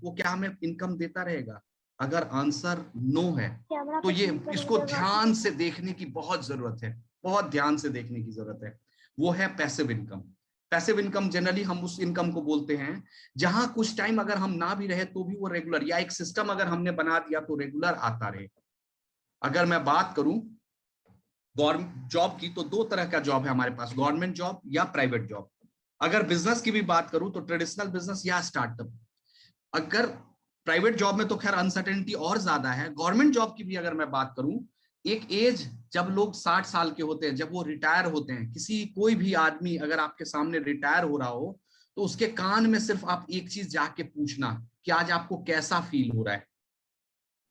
वो क्या हमें इनकम देता रहेगा? अगर आंसर नो है तो ये इसको ध्यान से देखने की बहुत जरूरत है, बहुत ध्यान से देखने की जरूरत है। वो है passive income. Passive income generally हम उस इनकम को बोलते हैं जहां कुछ टाइम अगर हम ना भी रहे तो भी वो रेगुलर, या एक सिस्टम अगर हमने बना दिया तो रेगुलर आता रहे। अगर मैं बात करूं गवर्नमेंट जॉब की, तो दो तरह का जॉब है हमारे पास, गवर्नमेंट जॉब या प्राइवेट जॉब। अगर बिजनेस की भी बात करूं तो ट्रेडिशनल बिजनेस या स्टार्टअप। अगर प्राइवेट जॉब में तो खैर अनसर्टेनिटी और ज्यादा है। गवर्नमेंट जॉब की भी अगर मैं बात करूं, एक एज जब लोग 60 साल के होते हैं, जब वो रिटायर होते हैं, किसी कोई भी आदमी अगर आपके सामने रिटायर हो रहा हो तो उसके कान में सिर्फ आप एक चीज जाके पूछना कि आज आपको कैसा फील हो रहा है।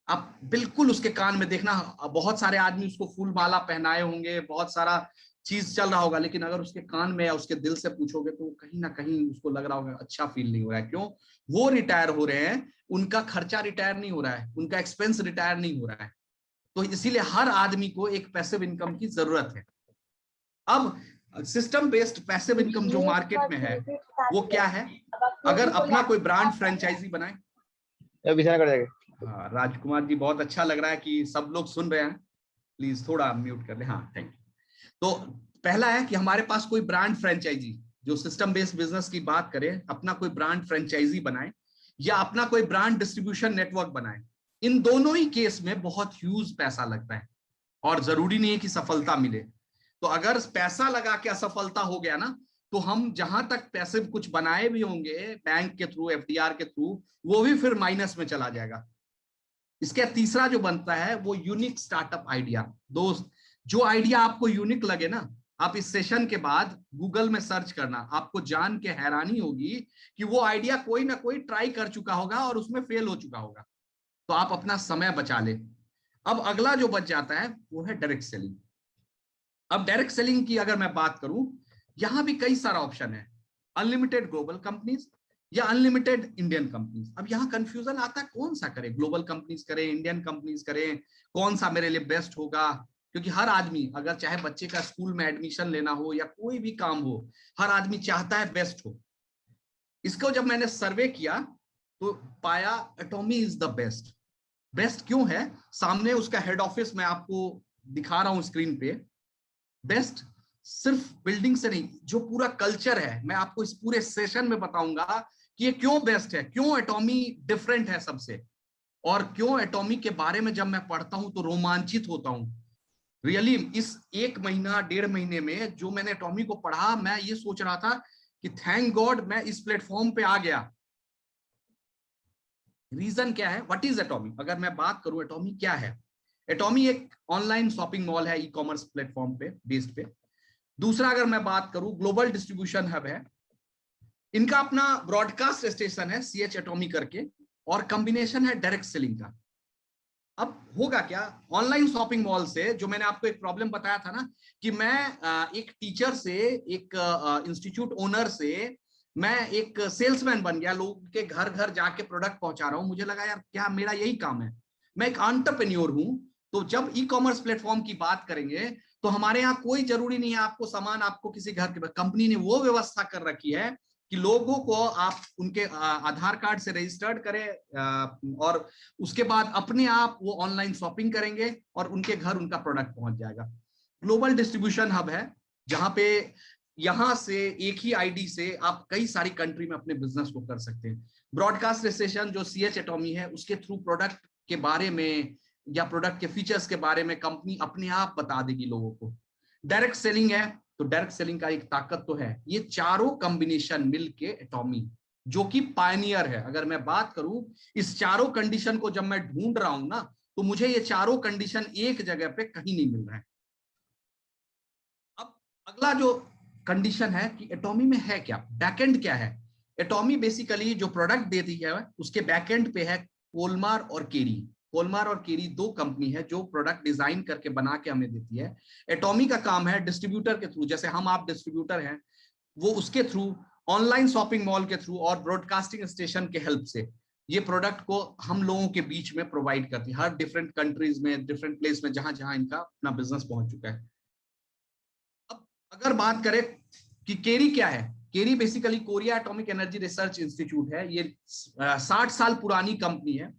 आप बिल्कुल उसके कान में देखना, बहुत सारे आदमी उसको फूल माला पहनाए होंगे, बहुत सारा चीज चल रहा होगा, लेकिन अगर उसके कान में या उसके दिल से पूछोगे तो कहीं ना कहीं उसको लग रहा होगा अच्छा फील नहीं हो रहा है। क्यों? वो रिटायर हो रहे हैं, उनका खर्चा रिटायर नहीं हो रहा है, उनका एक्सपेंस रिटायर नहीं हो रहा है। तो इसीलिए हर आदमी को एक पैसिव इनकम की जरूरत है। अब सिस्टम बेस्ड पैसिव इनकम जो मार्केट में है वो क्या है? अगर अपना कोई ब्रांड फ्रेंचाइजी बनाए। हाँ राजकुमार जी, बहुत अच्छा लग रहा है कि सब लोग सुन रहे हैं, प्लीज थोड़ा म्यूट कर ले। हाँ थैंक यू। तो पहला है कि हमारे पास कोई ब्रांड फ्रेंचाइजी जो सिस्टम बेस्ड बिजनेस की बात करे, अपना कोई ब्रांड फ्रेंचाइजी बनाए या अपना कोई ब्रांड डिस्ट्रीब्यूशन नेटवर्क बनाए। इन दोनों ही केस में बहुत ह्यूज पैसा लगता है और जरूरी नहीं है कि सफलता मिले। तो अगर पैसा लगा के असफलता हो गया ना, तो हम जहां तक पैसे कुछ बनाए भी होंगे बैंक के थ्रू, एफडीआर के थ्रू, वो भी फिर माइनस में चला जाएगा। इसका तीसरा जो बनता है वो यूनिक स्टार्टअप आइडिया। दोस्त, जो आइडिया आपको यूनिक लगे ना, आप इस सेशन के बाद गूगल में सर्च करना, आपको जान के हैरानी होगी कि वो आइडिया कोई ना कोई ट्राई कर चुका होगा और उसमें फेल हो चुका होगा। तो आप अपना समय बचा ले। अब अगला जो बच जाता है वो है डायरेक्ट सेलिंग। अब डायरेक्ट सेलिंग की अगर मैं बात करूं, यहां भी कई सारा ऑप्शन है, अनलिमिटेड ग्लोबल कंपनीज या अनलिमिटेड इंडियन कंपनीज। अब यहाँ कंफ्यूजन आता है कौन सा करें, ग्लोबल कंपनीज करें, इंडियन कंपनीज करें, कौन सा मेरे लिए बेस्ट होगा? क्योंकि हर आदमी, अगर चाहे बच्चे का स्कूल में एडमिशन लेना हो या कोई भी काम हो, हर आदमी चाहता है बेस्ट हो। इसको जब मैंने सर्वे किया तो पाया एटॉमी इज द बेस्ट। बेस्ट क्यों है? सामने उसका हेड ऑफिस मैं आपको दिखा रहा हूं स्क्रीन पे। बेस्ट सिर्फ बिल्डिंग से नहीं, जो पूरा कल्चर है, मैं आपको इस पूरे सेशन में बताऊंगा कि ये क्यों बेस्ट है, क्यों एटॉमी डिफरेंट है सबसे, और क्यों एटॉमी के बारे में जब मैं पढ़ता हूं तो रोमांचित होता हूं। रियली इस एक महीना 1.5 महीने में जो मैंने एटॉमी को पढ़ा, मैं ये सोच रहा था कि थैंक गॉड मैं इस प्लेटफॉर्म पे आ गया। रीजन क्या है? What is एटॉमी? अगर मैं बात करूं एटॉमी क्या है, एटॉमी एक ऑनलाइन शॉपिंग मॉल है, ई कॉमर्स प्लेटफॉर्म पे बेस्ड पे। दूसरा अगर मैं बात करूं, ग्लोबल डिस्ट्रीब्यूशन हब है। इनका अपना ब्रॉडकास्ट स्टेशन है CH एटॉमी करके, और कॉम्बिनेशन है डायरेक्ट सेलिंग का। अब होगा क्या, ऑनलाइन शॉपिंग मॉल से जो मैंने आपको एक प्रॉब्लम बताया था ना, कि मैं एक टीचर से, एक इंस्टीट्यूट ओनर से मैं एक सेल्समैन बन गया, लोगों के घर घर जाके प्रोडक्ट पहुंचा रहा हूं। मुझे लगा यार क्या मेरा यही काम है, मैं एक एंटरप्रेन्योर हूं। तो जब ई कॉमर्स प्लेटफॉर्म की बात करेंगे तो हमारे यहाँ कोई जरूरी नहीं है आपको सामान आपको किसी घर के, कंपनी ने वो व्यवस्था कर रखी है कि लोगों को आप उनके आधार कार्ड से रजिस्टर्ड करें और उसके बाद अपने आप वो ऑनलाइन शॉपिंग करेंगे और उनके घर उनका प्रोडक्ट पहुंच जाएगा। ग्लोबल डिस्ट्रीब्यूशन हब है जहां पे यहां से एक ही आईडी से आप कई सारी कंट्री में अपने बिजनेस को कर सकते हैं। ब्रॉडकास्ट स्टेशन जो CH एटॉमी है, उसके थ्रू प्रोडक्ट के बारे में या प्रोडक्ट के फीचर्स के बारे में कंपनी अपने आप बता देगी लोगों को। डायरेक्ट सेलिंग है, तो डायरेक्ट सेलिंग का एक ताकत तो है, ये चारों कॉम्बिनेशन मिलके एटॉमी जो कि पायनियर है। अगर मैं बात करूं इस चारों कंडीशन को जब मैं ढूंढ रहा हूं ना, तो मुझे ये चारों कंडीशन एक जगह पे कहीं नहीं मिल रहा है। अब अगला जो कंडीशन है कि एटॉमी में है क्या, बैकएंड क्या है। एटॉमी बेसिकली जो प्रोडक्ट देती है उसके बैकएंड पे है कोलमार और केरी। कोलमार और केरी दो कंपनी है जो प्रोडक्ट डिजाइन करके बना के हमें देती है। एटॉमी का काम है डिस्ट्रीब्यूटर के थ्रू, जैसे हम आप डिस्ट्रीब्यूटर हैं, वो उसके थ्रू, ऑनलाइन शॉपिंग मॉल के थ्रू और ब्रॉडकास्टिंग स्टेशन के हेल्प से ये प्रोडक्ट को हम लोगों के बीच में प्रोवाइड करती है, हर डिफरेंट कंट्रीज में, डिफरेंट प्लेस में, जहां जहां इनका अपना बिजनेस पहुंच चुका है। अब अगर बात करें कि केरी क्या है, KERI basically Korea atomic energy research institute है। ये 60 साल पुरानी कंपनी है।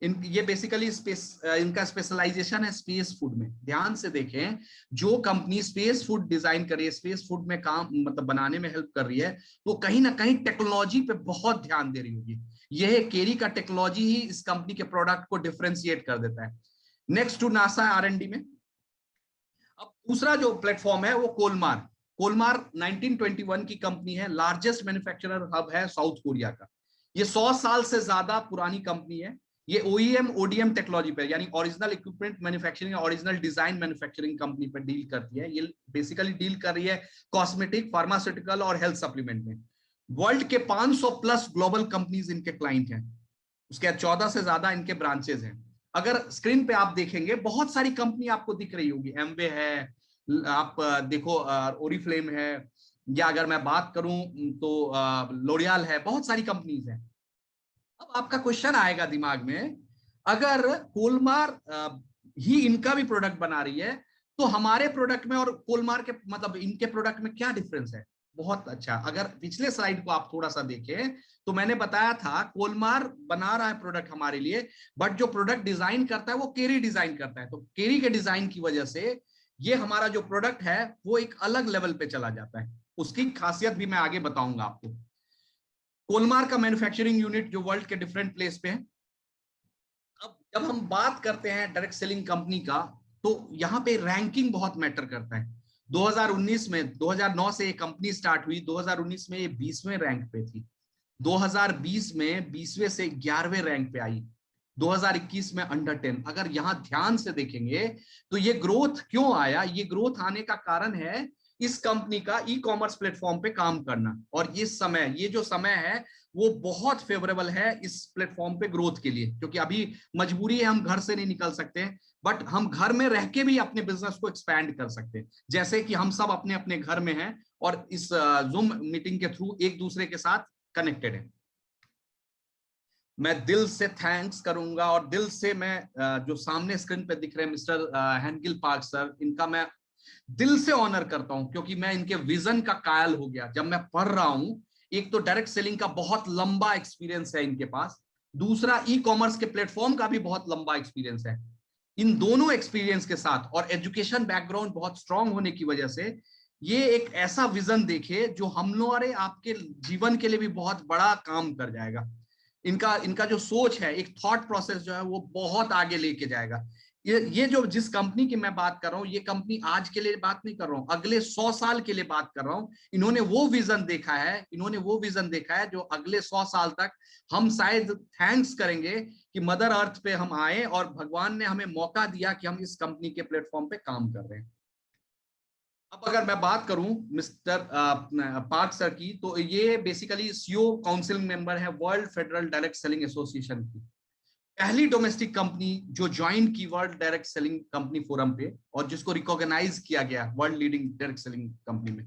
ये बेसिकली स्पेस, इनका स्पेशलाइजेशन है स्पेस फूड में। ध्यान से देखें, जो कंपनी स्पेस फूड डिजाइन कर रही है, स्पेस फूड में काम मतलब बनाने में हेल्प कर रही है, वो कहीं ना कहीं टेक्नोलॉजी पे बहुत ध्यान दे रही होगी। यह केरी का टेक्नोलॉजी ही इस कंपनी के प्रोडक्ट को डिफरेंशिएट कर देता है। नेक्स्ट टू नासा R&D में। अब दूसरा जो प्लेटफॉर्म है वो कोलमार। कोलमार 1921 की कंपनी है, लार्जेस्ट मैन्युफैक्चरर हब है साउथ कोरिया का। ये 100 साल से ज्यादा पुरानी कंपनी है। ये OEM ODM टेक्नोलॉजी पे, यानी original equipment manufacturing, original design manufacturing company पर डील करती है। ये बेसिकली डील कर रही है कॉस्मेटिक, फार्मास्यूटिकल और हेल्थ सप्लीमेंट में। वर्ल्ड के 500 प्लस ग्लोबल कंपनीज इनके क्लाइंट हैं। उसके 14 से ज्यादा इनके ब्रांचेज हैं। अगर स्क्रीन पे आप देखेंगे, बहुत सारी कंपनी आपको दिख रही होगी। एमवे है, आप देखो ओरिफ्लेम है, या अगर मैं बात करूं तो लोरियल है, बहुत सारी कंपनीज हैं। अब आपका क्वेश्चन आएगा दिमाग में, अगर कोलमार ही इनका भी प्रोडक्ट बना रही है, तो हमारे प्रोडक्ट में और कोलमार के मतलब इनके प्रोडक्ट में क्या डिफरेंस है? बहुत अच्छा, अगर पिछले स्लाइड को आप थोड़ा सा देखें तो मैंने बताया था कोलमार बना रहा है प्रोडक्ट हमारे लिए, बट जो प्रोडक्ट डिजाइन करता है वो केरी डिजाइन करता है। तो केरी के डिजाइन की वजह से ये हमारा जो प्रोडक्ट है वो एक अलग लेवल पे चला जाता है। उसकी खासियत भी मैं आगे बताऊंगा आपको। कोलमार का मैन्युफैक्चरिंग यूनिट जो वर्ल्ड के डिफरेंट प्लेस पे है। अब जब हम बात करते हैं डायरेक्ट सेलिंग कंपनी का, तो यहाँ पे रैंकिंग बहुत मैटर करता है। 2019 में, 2009 से ये कंपनी स्टार्ट हुई, 2019 में ये 20वें रैंक पे थी। 2020 में 20वें से 11वें रैंक पे आई। 2021 में अंडर 10। अगर यहां ध्यान से देखेंगे तो ये ग्रोथ क्यों आया? ये ग्रोथ आने का कारण है इस कंपनी का ई कॉमर्स प्लेटफॉर्म पे काम करना। और ये जो समय है वो बहुत फेवरेबल है इस प्लेटफॉर्म पे ग्रोथ के लिए, क्योंकि अभी मजबूरी है, हम घर से नहीं निकल सकते, बट हम घर में रह के भी अपने बिजनेस को एक्सपैंड कर सकते हैं। जैसे कि हम सब अपने अपने घर में हैं और इस जूम मीटिंग के थ्रू एक दूसरे के साथ कनेक्टेड है। मैं दिल से थैंक्स करूंगा और दिल से मैं जो सामने स्क्रीन पे दिख रहे हैं मिस्टर हेनगिल पार्क सर, इनका मैं दिल से ऑनर करता हूं, क्योंकि मैं इनके विजन का कायल हो गया जब मैं पढ़ रहा हूं। एक तो डायरेक्ट सेलिंग का बहुत लंबा एक्सपीरियंस है इनके पास, दूसरा ई कॉमर्स के प्लेटफॉर्म का भी बहुत लंबा एक्सपीरियंस है। इन दोनों एक्सपीरियंस के साथ और एजुकेशन बैकग्राउंड बहुत स्ट्रांग होने की वजह से ये एक ऐसा विजन देखे जो हम लोग आपके जीवन के लिए भी बहुत बड़ा काम कर जाएगा। इनका जो सोच है, एक थॉट प्रोसेस जो है वो बहुत आगे लेके जाएगा। ये जो जिस कंपनी की मैं बात कर रहा हूँ, ये कंपनी आज के लिए बात नहीं कर रहा हूँ, अगले 100 साल के लिए बात कर रहा हूँ। इन्होंने वो विजन देखा है जो अगले 100 साल तक हम शायद थैंक्स करेंगे कि मदर अर्थ पे हम आए और भगवान ने हमें मौका दिया कि हम इस कंपनी के प्लेटफॉर्म पे काम कर रहे हैं। अब अगर मैं बात करूं मिस्टर पार्क सर की, तो ये बेसिकली सीईओ काउंसिल मेंबर है world federal direct selling association की, पहली डोमेस्टिक कंपनी जो ज्वाइन की world direct selling company forum पे, और जिसको रिकॉग्नाइज किया गया world leading direct selling company में।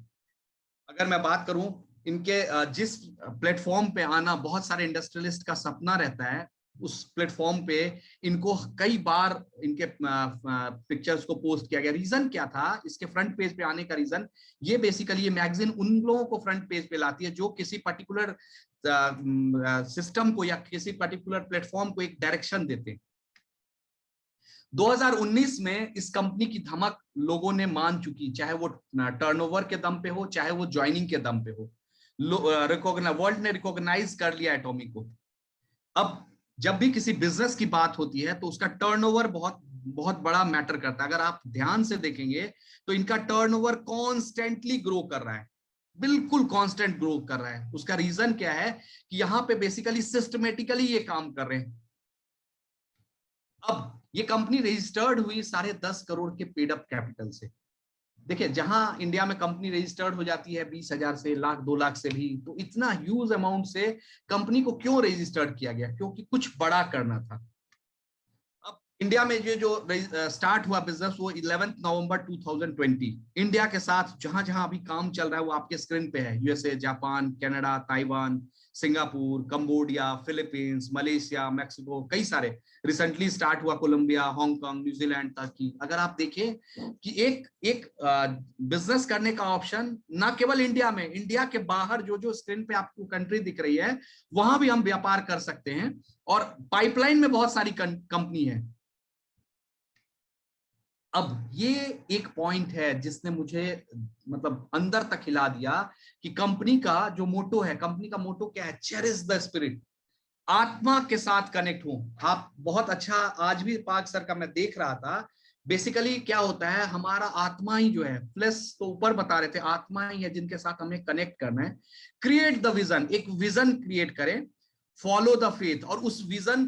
अगर मैं बात करूं इनके जिस प्लेटफॉर्म पे आना बहुत सारे इंडस्ट्रियलिस्ट का सपना रहता है, उस प्लेटफॉर्म पे इनको कई बार इनके पिक्चर्स को पोस्ट किया गया। रीजन क्या था इसके फ्रंट पेज पे आने का? रीजन ये बेसिकली ये मैगजीन उन लोगों को फ्रंट पेज पे लाती है जो किसी पर्टिकुलर सिस्टम को या किसी पर्टिकुलर प्लेटफॉर्म को एक डायरेक्शन देते हैं। 2019 में इस कंपनी की धमक लोगों ने मान चुकी, चाहे वो टर्नओवर के दम पे हो, चाहे वो ज्वाइनिंग के दम पे हो। वर्ल्ड ने रिकॉग्नाइज कर लिया एटॉमी को। अब जब भी किसी बिजनेस की बात होती है तो उसका टर्नओवर बहुत बहुत बड़ा मैटर करता है। अगर आप ध्यान से देखेंगे तो इनका टर्नओवर कॉन्स्टेंटली ग्रो कर रहा है, बिल्कुल कांस्टेंट ग्रो कर रहा है। उसका रीजन क्या है कि यहां पे बेसिकली सिस्टमेटिकली ये काम कर रहे हैं। अब ये कंपनी रजिस्टर्ड हुई 10.5 करोड़ के पेड अप कैपिटल से। देखिए, जहां इंडिया में कंपनी रजिस्टर्ड हो जाती है 20,000 से, लाख 2 लाख से भी, तो इतना ह्यूज अमाउंट से कंपनी को क्यों रजिस्टर्ड किया गया? क्योंकि कुछ बड़ा करना था। अब इंडिया में ये जो स्टार्ट हुआ बिजनेस वो 11 नवंबर 2020 इंडिया के साथ। जहां जहां अभी काम चल रहा है वो आपके स्क्रीन पे है, USA, Japan, Canada, Taiwan, Singapore, Cambodia, Philippines, Malaysia, Mexico, कई सारे, रिसेंटली स्टार्ट हुआ कोलंबिया, हांगकांग, न्यूजीलैंड तक की। अगर आप देखें कि एक बिजनेस करने का ऑप्शन ना केवल इंडिया में, इंडिया के बाहर जो जो स्क्रीन पे आपको कंट्री दिख रही है वहां भी हम व्यापार कर सकते हैं, और पाइपलाइन में बहुत सारी कंपनी है। अब ये एक पॉइंट है जिसने मुझे मतलब अंदर तक हिला दिया कि कंपनी का जो मोटो है, कंपनी का मोटो क्या है? चेरिश द स्पिरिट, आत्मा के साथ कनेक्ट हो आप। बहुत अच्छा, आज भी पार्क सर का मैं देख रहा था। बेसिकली क्या होता है, हमारा आत्मा ही जो है, फ्लेश तो ऊपर बता रहे थे, आत्मा ही है जिनके साथ हमें कनेक्ट करना है। क्रिएट द विजन, एक विजन क्रिएट करें, फॉलो द फेथ, और उस विजन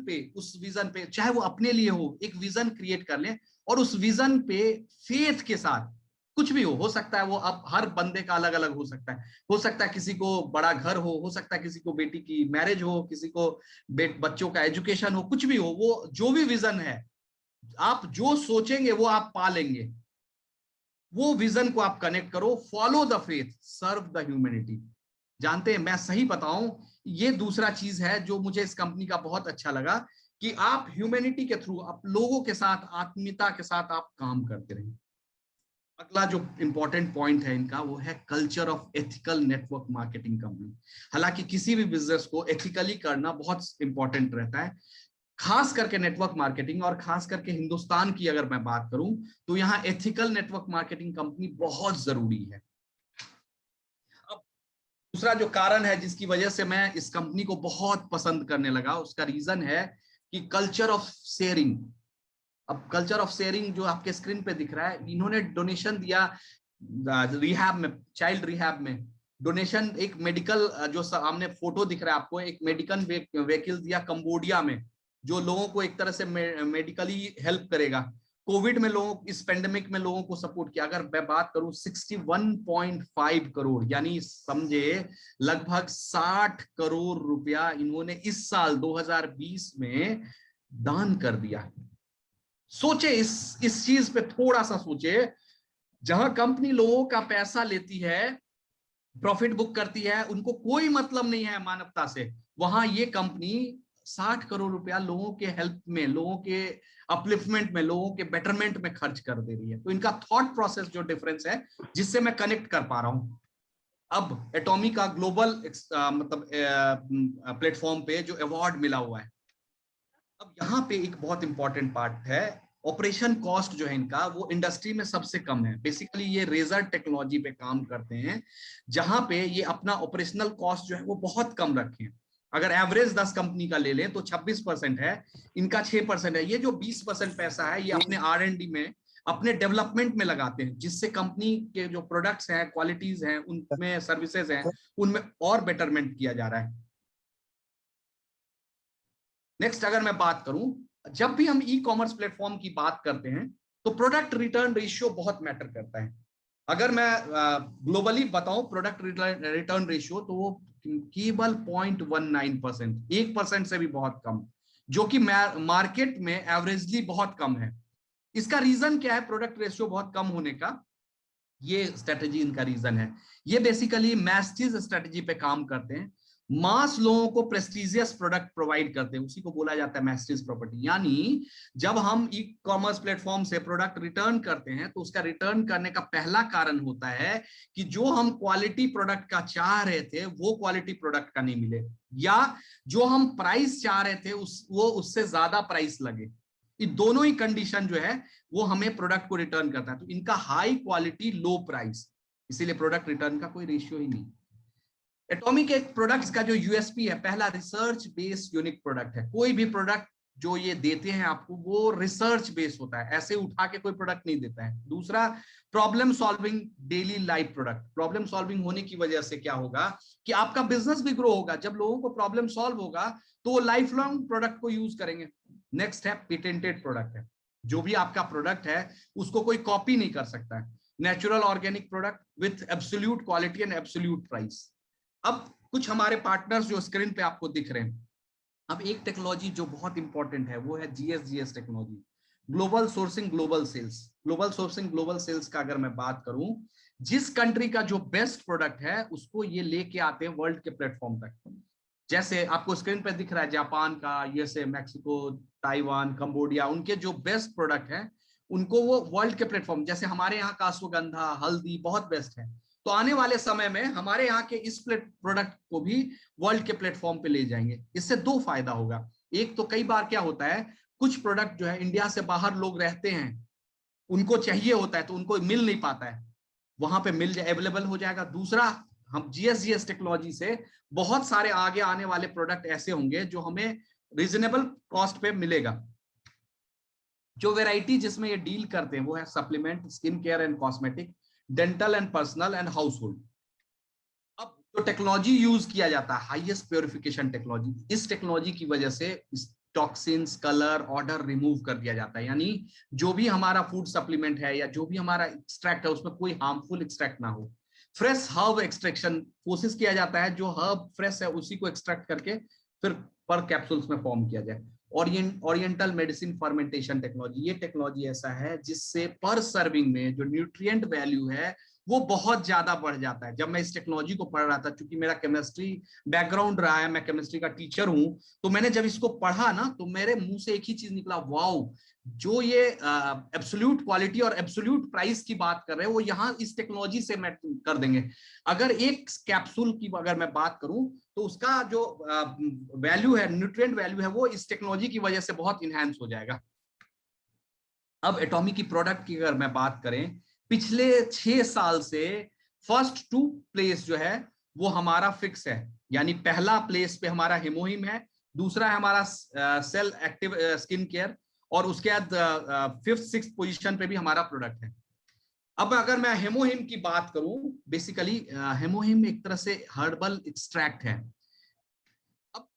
पे चाहे वो अपने लिए हो, एक विजन क्रिएट कर लें, और उस विजन पे फेथ के साथ कुछ भी हो सकता है वो, अब हर बंदे का अलग अलग हो सकता है किसी को बड़ा घर हो सकता है किसी को बेटी की मैरिज हो, किसी को बच्चों का एजुकेशन हो, कुछ भी हो, वो जो भी विजन है, आप जो सोचेंगे वो आप पालेंगे। वो विजन को आप कनेक्ट करो, follow the faith, serve the humanity. जानते हैं, मैं सही बताऊं, ये दूसरा चीज है जो मुझे इस कंपनी का बहुत अच्छा लगा, कि आप ह्यूमैनिटी के थ्रू, आप लोगों के साथ, आत्मीयता के साथ आप काम करते रहें। अगला जो इंपॉर्टेंट पॉइंट है इनका, वो है culture of ethical network marketing company. हालांकि किसी भी बिजनेस को एथिकली करना बहुत इंपॉर्टेंट रहता है, खास करके नेटवर्क मार्केटिंग, और खास करके हिंदुस्तान की अगर मैं बात करूं तो यहाँ एथिकल नेटवर्क मार्केटिंग कंपनी बहुत जरूरी है। अब दूसरा जो कारण है जिसकी वजह से मैं इस कंपनी को बहुत पसंद करने लगा, उसका रीजन है कि कल्चर ऑफ शेयरिंग। अब कल्चर ऑफ शेयरिंग जो आपके स्क्रीन पे दिख रहा है, इन्होंने डोनेशन दिया रिहैब में, चाइल्ड रिहैब में डोनेशन, एक मेडिकल, जो सामने फोटो दिख रहा है आपको, एक मेडिकल व्हीकल दिया कंबोडिया में, जो लोगों को एक तरह से मेडिकली हेल्प करेगा। कोविड में लोगों, इस पेंडेमिक में लोगों को सपोर्ट किया। अगर मैं बात करूं 61.5 करोड़, यानी समझे लगभग 60 करोड़ रुपया इन्होंने इस साल 2020 में दान कर दिया। सोचे इस चीज पे थोड़ा सा सोचे, जहां कंपनी लोगों का पैसा लेती है, प्रॉफिट बुक करती है, उनको कोई मतलब नहीं है मानवता से, वहां ये कंपनी 60 करोड़ रुपया लोगों के हेल्प में, लोगों के अपलिफ्टमेंट में, लोगों के बेटरमेंट में खर्च कर दे रही है। तो इनका थॉट प्रोसेस जो डिफरेंस है, जिससे मैं कनेक्ट कर पा रहा हूं। अब एटॉमी का ग्लोबल मतलब प्लेटफॉर्म पे जो अवार्ड मिला हुआ है, अब यहाँ पे एक बहुत इंपॉर्टेंट पार्ट है, ऑपरेशन कॉस्ट जो है इनका, वो इंडस्ट्री में सबसे कम है। बेसिकली ये रेजर टेक्नोलॉजी पे काम करते हैं, जहां पे ये अपना ऑपरेशनल कॉस्ट जो है वो बहुत कम रखे हैं। अगर एवरेज 10 कंपनी का ले लें तो 26% है, इनका 6% है। ये जो 20% पैसा है, ये अपने R&D में, अपने डेवलपमेंट में लगाते हैं, जिससे कंपनी के जो प्रोडक्ट्स हैं, क्वालिटीज हैं, उनमें सर्विसेज हैं, उनमें और बेटरमेंट किया जा रहा है। नेक्स्ट अगर मैं बात करूं, जब भी हम ई कॉमर्स प्लेटफॉर्म की बात करते हैं तो प्रोडक्ट रिटर्न रेशियो बहुत मैटर करता है। अगर मैं ग्लोबली बताऊं प्रोडक्ट रिटर्न रेशियो, तो वो केवल 0.19%, 1% से भी बहुत कम, जो कि मार्केट में एवरेजली बहुत कम है। इसका रीजन क्या है प्रोडक्ट रेशियो बहुत कम होने का? ये स्ट्रेटेजी इनका रीजन है। ये बेसिकली मैस्टीज स्ट्रेटेजी पे काम करते हैं, मास लोगों को प्रेस्टिजियस प्रोडक्ट प्रोवाइड करते हैं, उसी को बोला जाता है मैस्टीज प्रॉपर्टी। यानी जब हम ई कॉमर्स प्लेटफॉर्म से प्रोडक्ट रिटर्न करते हैं, तो उसका रिटर्न करने का पहला कारण होता है कि जो हम क्वालिटी प्रोडक्ट का चाह रहे थे वो क्वालिटी प्रोडक्ट का नहीं मिले, या जो हम प्राइस चाह रहे थे वो उससे ज्यादा प्राइस लगे। ये दोनों ही कंडीशन जो है वो हमें प्रोडक्ट को रिटर्न करता है। तो इनका हाई क्वालिटी लो प्राइस, इसीलिए प्रोडक्ट रिटर्न का कोई रेशियो ही नहीं। एटॉमिक एक प्रोडक्ट्स का जो यूएसपी है, पहला रिसर्च बेस्ड यूनिक प्रोडक्ट है। कोई भी प्रोडक्ट जो ये देते हैं आपको, वो रिसर्च बेस्ड होता है, ऐसे उठा के कोई प्रोडक्ट नहीं देता है। दूसरा, problem solving daily life product. Problem solving होने की वजह से क्या होगा कि आपका बिजनेस भी ग्रो होगा। जब लोगों को प्रॉब्लम सॉल्व होगा तो वो लाइफ लॉन्ग प्रोडक्ट को यूज करेंगे। नेक्स्ट है पेटेंटेड प्रोडक्ट है, जो भी आपका प्रोडक्ट है उसको कोई कॉपी नहीं कर सकता है। Natural organic product with absolute quality and absolute price. अब कुछ हमारे पार्टनर्स जो स्क्रीन पे आपको दिख रहे हैं, अब एक टेक्नोलॉजी जो बहुत इंपॉर्टेंट है वो है GSGS technology, global sourcing global sales. Global sourcing global sales का अगर मैं बात करूं, जिस कंट्री का जो बेस्ट प्रोडक्ट है उसको ये लेके आते हैं वर्ल्ड के प्लेटफॉर्म तक। जैसे आपको स्क्रीन पे दिख रहा है जापान का, यूएसए, मैक्सिको, ताइवान, कंबोडिया, उनके जो बेस्ट प्रोडक्ट हैं उनको वो वर्ल्ड के प्लेटफॉर्म, जैसे हमारे यहाँ का अश्वगंधा, हल्दी बहुत बेस्ट है, तो आने वाले समय में हमारे यहाँ के इस प्रोडक्ट को भी वर्ल्ड के प्लेटफॉर्म पे ले जाएंगे। इससे दो फायदा होगा। एक तो कई बार क्या होता है, कुछ प्रोडक्ट जो है इंडिया से बाहर लोग रहते हैं, उनको चाहिए होता है तो उनको मिल नहीं पाता है, वहां पे मिल जाए, अवेलेबल हो जाएगा। दूसरा, हम जीएस टेक्नोलॉजी से बहुत सारे आगे आने वाले प्रोडक्ट ऐसे होंगे जो हमें रीजनेबल कॉस्ट पे मिलेगा। जो वेराइटी जिसमें ये डील करते हैं वो है supplement, skin care and cosmetic, dental and personal and house hold. अब जो टेक्नोलॉजी यूज किया जाता है हाईएस्ट प्योरिफिकेशन टेक्नोलॉजी, इस टेक्नोलॉजी की वजह से टॉक्सिन्स, कलर, ऑर्डर रिमूव कर दिया जाता है, यानी जो भी हमारा फूड सप्लीमेंट है या जो भी हमारा एक्सट्रैक्ट है उसमें कोई हार्मफुल एक्सट्रैक्ट ना हो। फ्रेश हर्ब एक्सट्रैक्शन कोशिश किया जाता है, जो हर्ब फ्रेश है उसी को एक्सट्रैक्ट करके फिर पर कैप्सूल्स में फॉर्म किया जाए। ओरिएंटल मेडिसिन फर्मेंटेशन टेक्नोलॉजी, ये टेक्नोलॉजी ऐसा है जिससे पर सर्विंग में जो न्यूट्रिएंट वैल्यू है वो बहुत ज्यादा बढ़ जाता है। जब मैं इस टेक्नोलॉजी को पढ़ रहा था, क्योंकि मेरा केमिस्ट्री बैकग्राउंड रहा है, मैं केमिस्ट्री का टीचर हूं, तो मैंने जब इसको पढ़ा ना तो मेरे मुंह से एक ही चीज निकला, वाओ, जो ये एब्सोल्यूट क्वालिटी और एब्सोल्यूट प्राइस की बात कर रहे हैं वो यहाँ इस टेक्नोलॉजी से मैं कर देंगे। अगर एक कैप्सूल की अगर मैं बात करूं तो उसका जो वैल्यू है, न्यूट्रिएंट वैल्यू है, वो इस टेक्नोलॉजी की वजह से बहुत इनहैंस हो जाएगा। अब एटॉमिक की प्रोडक्ट की अगर मैं बात करें, पिछले 6 साल से फर्स्ट 2 प्लेस जो है वो हमारा फिक्स है, यानी पहला प्लेस पे हमारा हेमोहिम है, दूसरा है हमारा सेल एक्टिव स्किन केयर, और उसके बाद 5th 6th पोजीशन पे भी हमारा प्रोडक्ट है। अब अगर मैं हेमोहिम की बात करूं, बेसिकली हेमोहिम एक तरह से हर्बल एक्सट्रैक्ट है। अब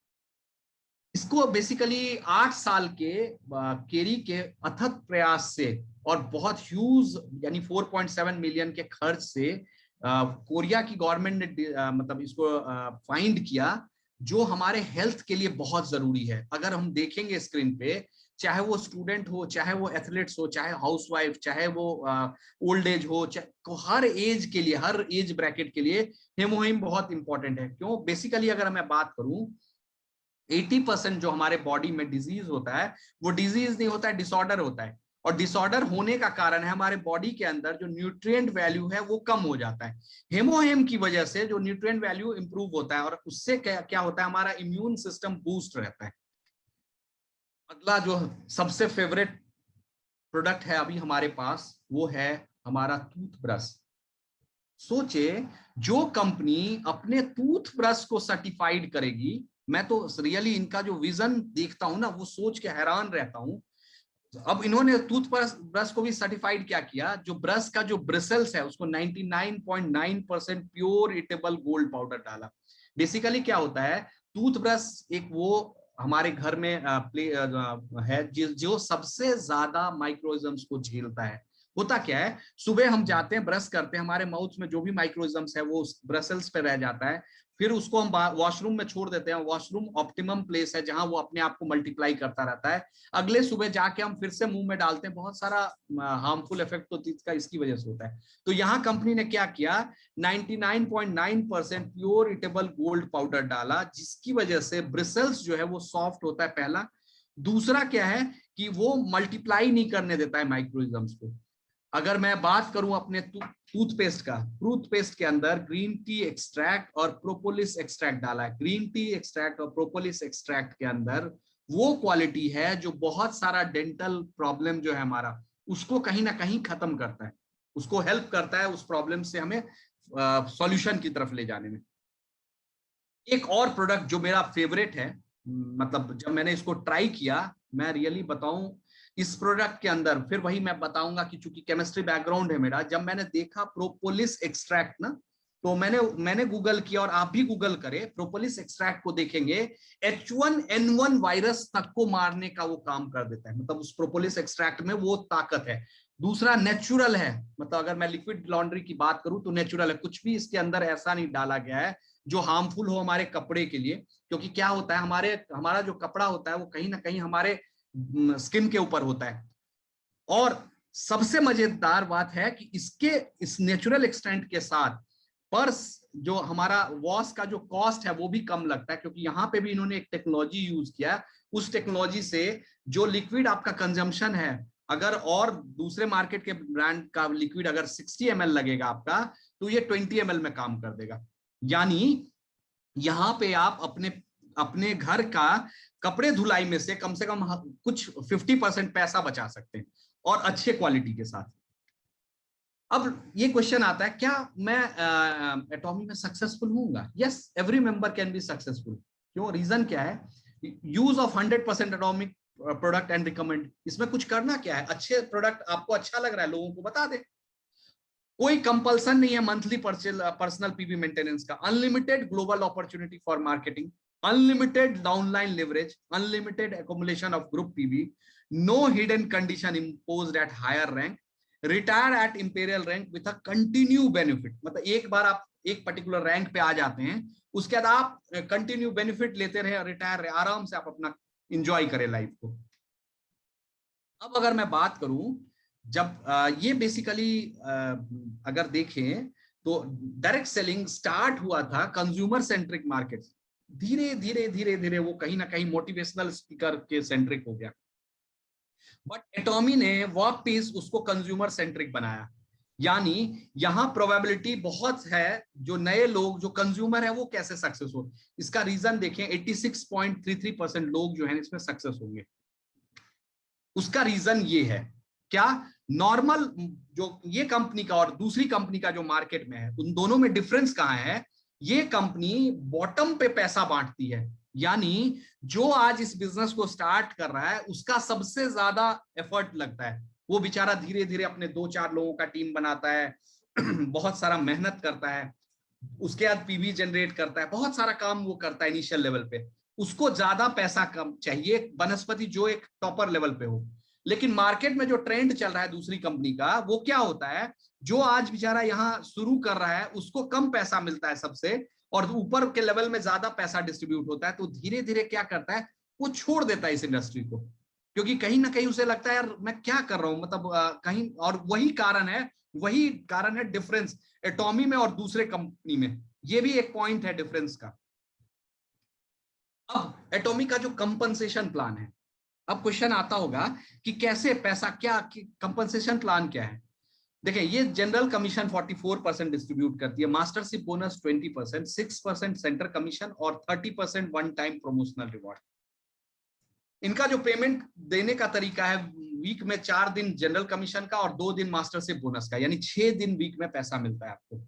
इसको बेसिकली 8 साल के केरी के अथक प्रयास से और बहुत ह्यूज यानी 4.7 मिलियन के खर्च से कोरिया की गवर्नमेंट ने मतलब इसको फाइंड किया, जो हमारे हेल्थ के लिए बहुत जरूरी है। अगर हम देखेंगे स्क्रीन पे, चाहे वो स्टूडेंट हो, चाहे वो एथलीट्स हो, चाहे हाउसवाइफ, चाहे वो ओल्ड एज हो, तो हर एज के लिए, हर एज ब्रैकेट के लिए हेमोहिम बहुत इंपॉर्टेंट है। क्यों? बेसिकली अगर मैं बात करूं, 80% जो हमारे बॉडी में डिजीज होता है वो डिजीज नहीं होता है, डिसऑर्डर होता है, और डिसऑर्डर होने का कारण है हमारे बॉडी के अंदर जो न्यूट्रिएंट वैल्यू है वो कम हो जाता है। हेमोहिम की वजह से जो न्यूट्रिएंट वैल्यू इंप्रूव होता है और उससे क्या होता है, हमारा इम्यून सिस्टम बूस्ट रहता है। अगला जो सबसे फेवरेट प्रोडक्ट है अभी हमारे पास वो है हमारा टूथब्रश। सोचे, जो कंपनी अपने टूथब्रश को सर्टिफाइड करेगी, मैं तो रियली इनका जो विजन देखता हूं ना वो सोच के हैरान रहता हूं। अब इन्होंने टूथब्रश को भी सर्टिफाइड क्या किया, जो ब्रश का जो ब्रिसल्स है उसको 99.9% प्योर इटेबल गोल्ड पाउडर डाला। बेसिकली क्या होता है, टूथब्रश एक वो हमारे घर में है जो सबसे ज्यादा माइक्रोइज्म्स को झेलता है। होता क्या है, सुबह हम जाते हैं, ब्रश करते हैं, हमारे माउथ में जो भी माइक्रोइज्म्स है वो ब्रसल्स पे रह जाता है, फिर उसको हम वॉशरूम में छोड़ देते हैं। वॉशरूम ऑप्टिमम प्लेस है जहां वो अपने आप को मल्टीप्लाई करता रहता है। अगले सुबह जाके हम फिर से मुंह में डालते हैं, बहुत सारा हार्मफुल इफेक्ट तो इसका इसकी वजह से होता है। तो यहाँ कंपनी ने क्या किया, 99.9% प्योर इटेबल गोल्ड पाउडर डाला, जिसकी वजह से ब्रिसल्स जो है वो सॉफ्ट होता है, पहला। दूसरा क्या है कि वो मल्टीप्लाई नहीं करने देता है माइक्रोइज्म्स को। अगर मैं बात करूं अपने टूथपेस्ट का, टूथपेस्ट के अंदर ग्रीन टी एक्सट्रैक्ट और प्रोपोलिस एक्सट्रैक्ट डाला है। ग्रीन टी एक्सट्रैक्ट और प्रोपोलिस एक्सट्रैक्ट के अंदर वो क्वालिटी है जो बहुत सारा डेंटल प्रॉब्लम जो है हमारा, उसको कहीं ना कहीं खत्म करता है, उसको हेल्प करता है उस प्रॉब्लम से हमें सॉल्यूशन की तरफ ले जाने में। एक और प्रोडक्ट जो मेरा फेवरेट है, मतलब जब मैंने इसको ट्राई किया, मैं रियली बताऊं, इस प्रोडक्ट के अंदर फिर वही मैं बताऊंगा कि चूंकि केमिस्ट्री बैकग्राउंड है मेरा, जब मैंने देखा प्रोपोलिस एक्सट्रैक्ट ना, तो मैंने गूगल किया, और आप भी गूगल करें, प्रोपोलिस एक्सट्रैक्ट को देखेंगे, H1N1 वायरस तक को मारने का वो काम कर देता है। मतलब उस प्रोपोलिस एक्सट्रैक्ट में वो ताकत है। दूसरा, नेचुरल है, मतलब अगर मैं लिक्विड लॉन्ड्री की बात करूं तो नेचुरल है, कुछ भी इसके अंदर ऐसा नहीं डाला गया है जो हार्मफुल हो हमारे कपड़े के लिए। क्योंकि क्या होता है, हमारा जो कपड़ा होता है वो कहीं ना कहीं हमारे स्किन के ऊपर होता है। और सबसे मजेदार बात है कि इस नेचुरल एक्सटेंट के साथ पर्स जो हमारा वॉश का जो कॉस्ट है वो भी कम लगता है, क्योंकि यहाँ पे भी इन्होंने एक टेक्नोलॉजी यूज किया। उस टेक्नोलॉजी से जो लिक्विड आपका कंजम्पशन है, अगर और दूसरे मार्केट के ब्रांड का लिक्विड अगर 60 ml लगेगा आपका, तो ये 20 ml में काम कर देगा। यानी यहाँ पे आप अपने अपने घर का कपड़े धुलाई में से कम कुछ 50% पैसा बचा सकते हैं, और अच्छे क्वालिटी के साथ। अब ये क्वेश्चन आता है, क्या मैं एटॉमी में सक्सेसफुल होऊंगा? Yes, every member can be successful. क्यों? रीजन क्या है? Use of 100% atomic product and recommend. इसमें कुछ करना क्या है? अच्छे प्रोडक्ट आपको अच्छा लग रहा है, लोगों को बता दे। कोई कंपल्सन नहीं है मंथली पर्सनल पीवी मेंटेनेंस का। Unlimited global opportunity for marketing, unlimited downline leverage, unlimited accumulation of group PV, no hidden condition imposed at higher rank, retire at imperial rank with a continue benefit. मतलब एक बार आप एक particular rank पे आ जाते हैं, उसके बाद आप कंटिन्यू बेनिफिट लेते रहे, रिटायर रहे, आराम से आप अपना इंजॉय करें लाइफ को। अब अगर मैं बात करूं, जब ये बेसिकली अगर देखें तो डायरेक्ट सेलिंग स्टार्ट हुआ था कंज्यूमर सेंट्रिक मार्केट, धीरे धीरे धीरे धीरे वो कहीं ना कहीं मोटिवेशनल स्पीकर के सेंट्रिक हो गया। बट एटॉमी ने वापस उसको कंज्यूमर सेंट्रिक बनाया। यानी यहां प्रोबेबिलिटी बहुत है जो नए लोग जो कंज्यूमर है वो कैसे सक्सेस हो। इसका रीजन देखें, 86.33% लोग जो है इसमें सक्सेस होंगे। उसका रीजन ये है, क्या नॉर्मल जो ये कंपनी का और दूसरी कंपनी का जो मार्केट में है, उन दोनों में डिफरेंस कहां है? ये कंपनी बॉटम पे पैसा बांटती है। यानी जो आज इस बिजनेस को स्टार्ट कर रहा है उसका सबसे ज्यादा एफर्ट लगता है। वो बेचारा धीरे धीरे अपने 2-4 लोगों का टीम बनाता है, बहुत सारा मेहनत करता है, उसके बाद पीवी जनरेट करता है, बहुत सारा काम वो करता है इनिशियल लेवल पे। उसको ज्यादा पैसा कम चाहिए बनस्पति जो एक टॉपर लेवल पे हो। लेकिन मार्केट में जो ट्रेंड चल रहा है दूसरी कंपनी का, वो क्या होता है? जो आज बेचारा यहाँ शुरू कर रहा है उसको कम पैसा मिलता है सबसे, और ऊपर के लेवल में ज्यादा पैसा डिस्ट्रीब्यूट होता है। तो धीरे धीरे क्या करता है, वो छोड़ देता है इस इंडस्ट्री को, क्योंकि कहीं ना कहीं उसे लगता है यार मैं क्या कर रहा हूं, मतलब कहीं। और वही कारण है डिफरेंस एटॉमी में और दूसरे कंपनी में। ये भी एक पॉइंट है डिफरेंस का। अब एटॉमी का जो कंपनसेशन प्लान है, अब क्वेश्चन आता होगा कि कैसे पैसा, क्या कंपनसेशन प्लान क्या है? देखिए, ये जनरल कमीशन 44% डिस्ट्रीब्यूट करती है, मास्टरशिप बोनस 20%, 6% सेंटर कमीशन और 30% वन टाइम प्रमोशनल रिवॉर्ड। इनका जो पेमेंट देने का तरीका है, वीक में 4 दिन जनरल कमीशन का और 2 दिन मास्टरशिप बोनस का, यानी 6 दिन वीक में पैसा मिलता है आपको।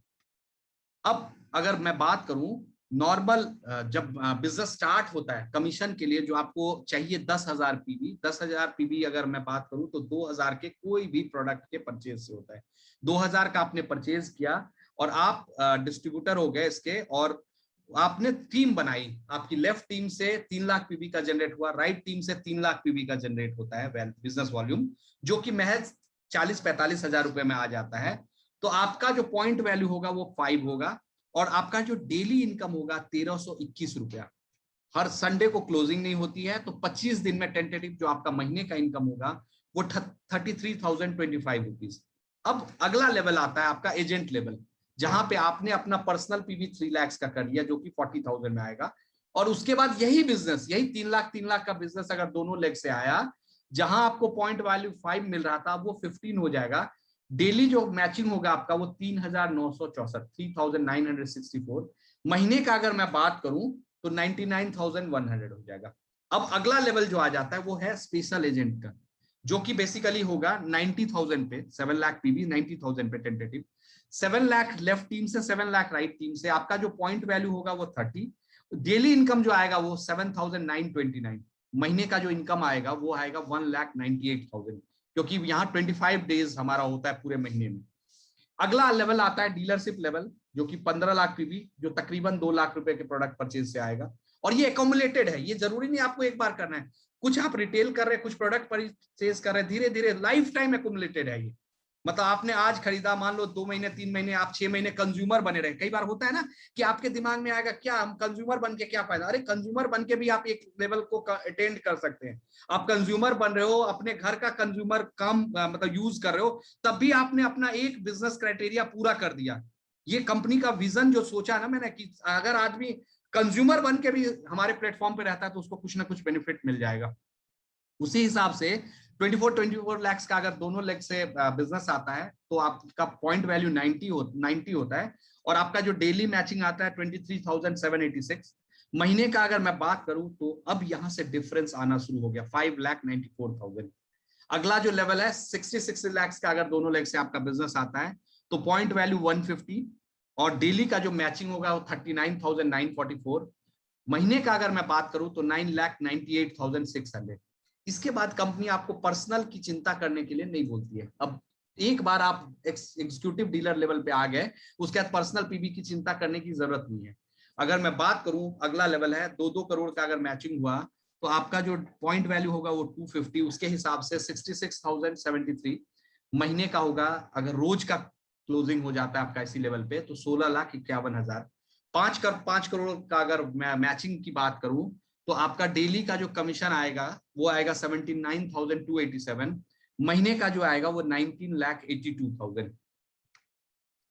अब अगर मैं बात करूं नॉर्मल, जब बिजनेस स्टार्ट होता है कमीशन के लिए जो आपको चाहिए 10,000 पीवी, 10,000 पीवी अगर मैं बात करूं तो 2,000 के कोई भी प्रोडक्ट के परचेज से होता है। 2,000 का आपने परचेज किया और आप डिस्ट्रीब्यूटर हो गए इसके, और आपने टीम बनाई, आपकी लेफ्ट टीम से 3 लाख पीवी का जनरेट हुआ, राइट टीम से 3 लाख पीवी का जनरेट होता है बिजनेस वॉल्यूम, जो कि महज 40-45 हजार रुपए में आ जाता है। तो आपका जो पॉइंट वैल्यू होगा वो 5 होगा, और आपका जो डेली इनकम होगा 1321 रुपया। हर संडे को क्लोजिंग नहीं होती है, तो 25 दिन में टेंटेटिव जो आपका महीने का इनकम होगा वो 33,025 रुपीज। अब अगला लेवल आता है आपका एजेंट लेवल, जहां पे आपने अपना पर्सनल पीवी 3 लाख का कर लिया, जो कि 40,000 में आएगा। और उसके बाद यही बिजनेस, यही 3 लाख का बिजनेस अगर दोनों लेग से आया, जहां आपको पॉइंट वैल्यू 5 मिल रहा था, वो 15 हो जाएगा। डेली जो मैचिंग होगा आपका वो 3,964, 3,964। महीने का अगर मैं बात करूं तो 99,100 हो जाएगा। अब अगला लेवल जो आ जाता है वो है स्पेशल एजेंट का, जो कि बेसिकली होगा 90,000 पे, 7 लाख पीवी 90,000 पे टेंटेटिव, 7 लाख लेफ्ट टीम से, 7 लाख राइट टीम से। आपका जो पॉइंट वैल्यू होगा वो 30, डेली इनकम जो आएगा वो 7,929। महीने का जो इनकम आएगा वो आएगा 1,98,000, क्योंकि यहाँ 25 डेज हमारा होता है पूरे महीने में। अगला लेवल आता है डीलरशिप लेवल, जो कि 15 लाख पीवी, जो तकरीबन 2 लाख रुपए के प्रोडक्ट परचेज से आएगा। और ये एकोमुलेटेड है, ये जरूरी नहीं आपको एक बार करना है। कुछ आप रिटेल कर रहे हैं, कुछ प्रोडक्ट परचेज कर रहे हैं, धीरे धीरे लाइफ टाइम एकोमुलेटेड है ये। मतलब आपने आज खरीदा, मान लो 2 महीने 3 महीने, आप 6 महीने कंज्यूमर बने रहे। कई बार होता है ना कि आपके दिमाग में आएगा क्या हम कंज्यूमर बन के क्या फायदा। अरे कंज्यूमर बन के भी आप एक लेवल को अटेंड कर सकते हैं। आप कंज्यूमर बन रहे हो, अपने घर का कंज्यूमर काम मतलब यूज कर रहे हो, तब भी आपने अपना एक बिजनेस क्राइटेरिया पूरा कर दिया। ये कंपनी का विजन जो सोचा ना मैंने कि अगर आदमी कंज्यूमर बन के भी हमारे प्लेटफॉर्म पे रहता है तो उसको कुछ ना कुछ बेनिफिट मिल जाएगा। उसी हिसाब से 24 लाख का अगर दोनों लेग से बिजनेस आता है तो आपका पॉइंट वैल्यू 90 होता है, और आपका जो डेली मैचिंग आता है 23,786। महीने का अगर मैं बात करूं तो अब यहां से डिफरेंस आना शुरू हो गया, 5,94,000। अगला जो लेवल है 66 लाख का अगर दोनों लेग से आपका बिजनेस आता है तो पॉइंट वैल्यू 150, और डेली का जो मैचिंग होगा वो 39,944। महीने का अगर मैं बात करूं तो 9,98,600। इसके बाद कंपनी आपको पर्सनल की चिंता करने के लिए नहीं बोलती है। अब एक बार आप एग्जीक्यूटिव डीलर लेवल पे आ गए, उसके बाद पर्सनल पीबी की चिंता करने की जरूरत नहीं है। अगर मैं बात करूं, अगला लेवल है 2-2 करोड़ का अगर मैचिंग हुआ तो आपका जो पॉइंट वैल्यू होगा वो 250, उसके हिसाब से 66,073। महीने का होगा, अगर रोज का क्लोजिंग हो जाता है आपका इसी लेवल पे तो 16,51,000। 5 करोड़ का अगर मैं मैचिंग की बात करूं तो आपका डेली का जो कमीशन आएगा वो आएगा 79,287। महीने का जो आएगा वो 19,82,000।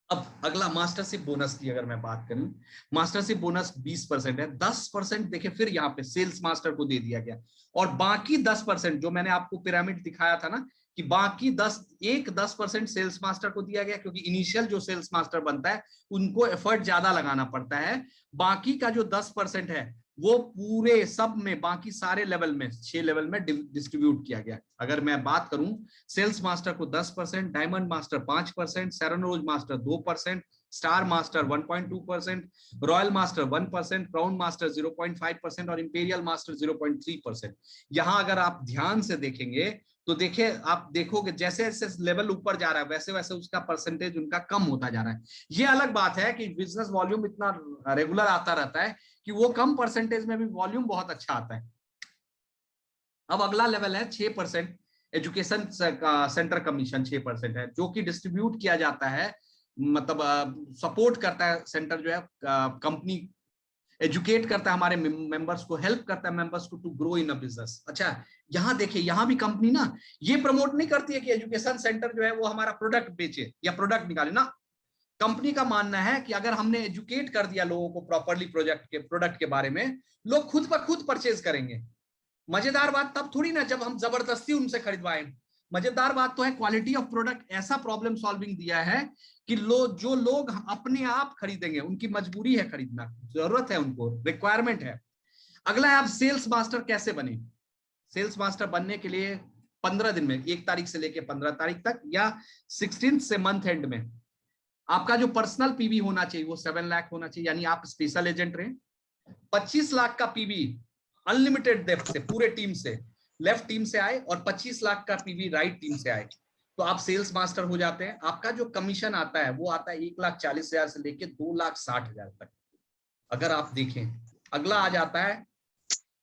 अब अगला मास्टरशिप बोनस की अगर मैं बात करूं, मास्टरशिप बोनस 20% है। 10% देखिए फिर यहाँ पे सेल्स मास्टर को दे दिया गया, और बाकी 10% जो मैंने आपको पिरामिड दिखाया था ना कि बाकी 10% सेल्स मास्टर को दिया गया, क्योंकि इनिशियल जो सेल्स मास्टर बनता है उनको एफर्ट ज्यादा लगाना पड़ता है। बाकी का जो 10% है वो पूरे सब में बाकी सारे लेवल में 6 लेवल में डिस्ट्रीब्यूट किया गया। अगर मैं बात करूं, सेल्स मास्टर को 10%, diamond master 5%, serene rose master 2%, star master 1.2%, royal master 1%, crown master 0.5% और इंपीरियल मास्टर 0.3%। यहां अगर आप ध्यान से देखेंगे तो देखिए, आप देखोगे जैसे जैसे लेवल ऊपर जा रहा है वैसे वैसे उसका परसेंटेज उनका कम होता जा रहा है। ये अलग बात है कि बिजनेस वॉल्यूम इतना रेगुलर आता रहता है कि वो कम परसेंटेज में भी वॉल्यूम बहुत अच्छा आता है। अब अगला लेवल है 6%, एजुकेशन सेंटर कमीशन 6% है, जो कि डिस्ट्रीब्यूट किया जाता है, मतलब सपोर्ट करता है सेंटर जो है कंपनी, एजुकेट करता है हमारे मेंबर्स को, हेल्प करता है मेंबर्स को to grow in a business. अच्छा, यहां देखिए, यहां भी कंपनी ना ये प्रमोट नहीं करती है कि एजुकेशन सेंटर जो है वो हमारा प्रोडक्ट बेचे या प्रोडक्ट निकाले ना। कंपनी का मानना है कि अगर हमने एजुकेट कर दिया लोगों को प्रॉपरली प्रोडक्ट के बारे में, लोग खुद ब खुद परचेज करेंगे। मजेदार बात तब थोड़ी ना जब हम जबरदस्ती उनसे खरीदवाएं। मजेदार बात तो है क्वालिटी ऑफ प्रोडक्ट ऐसा प्रॉब्लम सॉल्विंग दिया है कि जो लोग अपने आप खरीदेंगे, उनकी मजबूरी है खरीदना, जरूरत है उनको, रिक्वायरमेंट है। अगला है आप सेल्स मास्टर कैसे बने। सेल्स मास्टर बनने के लिए 15 दिन में, 1 तारीख से लेकर 15 तारीख तक या 16 से मंथ एंड में, आपका जो पर्सनल पीवी होना चाहिए वो 7 लाख होना चाहिए, यानी आप स्पेशल एजेंट रहे। 25 लाख का पीवी अनलिमिटेड डेप्थ से, पूरे टीम से, लेफ्ट टीम से आए, और 25 लाख का पीवी राइट टीम से आए तो आप सेल्स मास्टर हो जाते हैं। आपका जो कमीशन आता है वो आता है 1,40,000 से लेके 2,60,000 तक। अगर आप देखें, अगला आ जाता है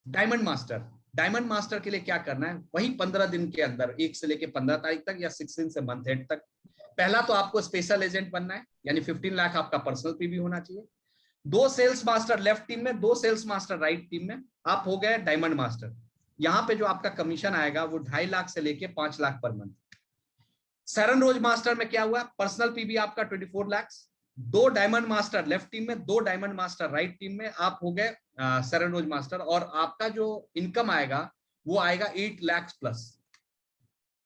डायमंड मास्टर। डायमंड मास्टर के लिए क्या करना है, वही 15 दिन के अंदर, 1 से लेके 15 तारीख तक या 16 से मंथ एंड तक। पहला तो आपको स्पेशल एजेंट बनना है, यानी 15 लाख आपका पर्सनल पीवी होना चाहिए। 2 सेल्स मास्टर लेफ्ट टीम में, 2 सेल्स मास्टर राइट टीम में, आप हो गए डायमंड मास्टर। यहां पे जो आपका कमीशन आएगा वो 2.5 लाख से लेके 5 lakh per month. सेरेन rose master में क्या हुआ, पर्सनल पीवी आपका 24 lakh, 2 diamond master left team में, 2 डायमंड मास्टर राइट टीम में, आप हो गए सेरेन रोज मास्टर, और आपका जो इनकम आएगा वो आएगा 8 लाख प्लस।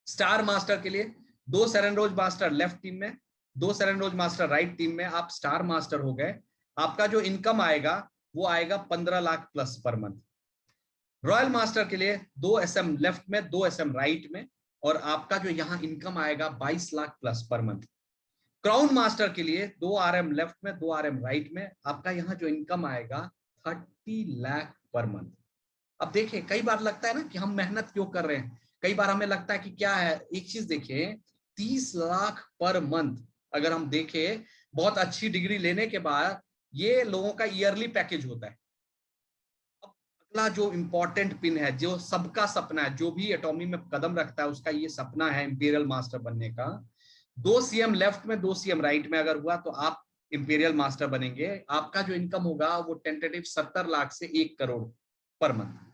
स्टार मास्टर के लिए 2 सेरेन रोज मास्टर लेफ्ट टीम में, 2 सेरेन रोज मास्टर राइट टीम में, आप स्टार मास्टर हो गए। आपका जो इनकम आएगा वो आएगा 15 lakh plus per month. Royal master के लिए 2 एसएम लेफ्ट में, 2 एसएम राइट में, और आपका जो यहाँ इनकम आएगा 22 lakh plus per month. Crown master के लिए 2 आरएम लेफ्ट में, 2 आरएम राइट में, आपका यहाँ जो इनकम आएगा 30 लाख पर मंथ। अब देखिए, कई बार लगता है ना कि हम मेहनत क्यों कर रहे हैं, कई बार हमें लगता है कि क्या है। एक चीज देखिए, 30 लाख पर मंथ अगर हम देखें, बहुत अच्छी डिग्री लेने के बाद ये लोगों का ईयरली पैकेज होता है। अब अगला जो इंपॉर्टेंट पिन है, जो सबका सपना है, जो भी एटॉमी में कदम रखता है उसका ये सपना है इंपीरियल मास्टर बनने का। 2 सीएम लेफ्ट में, 2 सीएम राइट में अगर हुआ तो आप इंपीरियल मास्टर बनेंगे। आपका जो इनकम होगा वो टेंटेटिव 70 लाख से 1 करोड़ पर मंथ।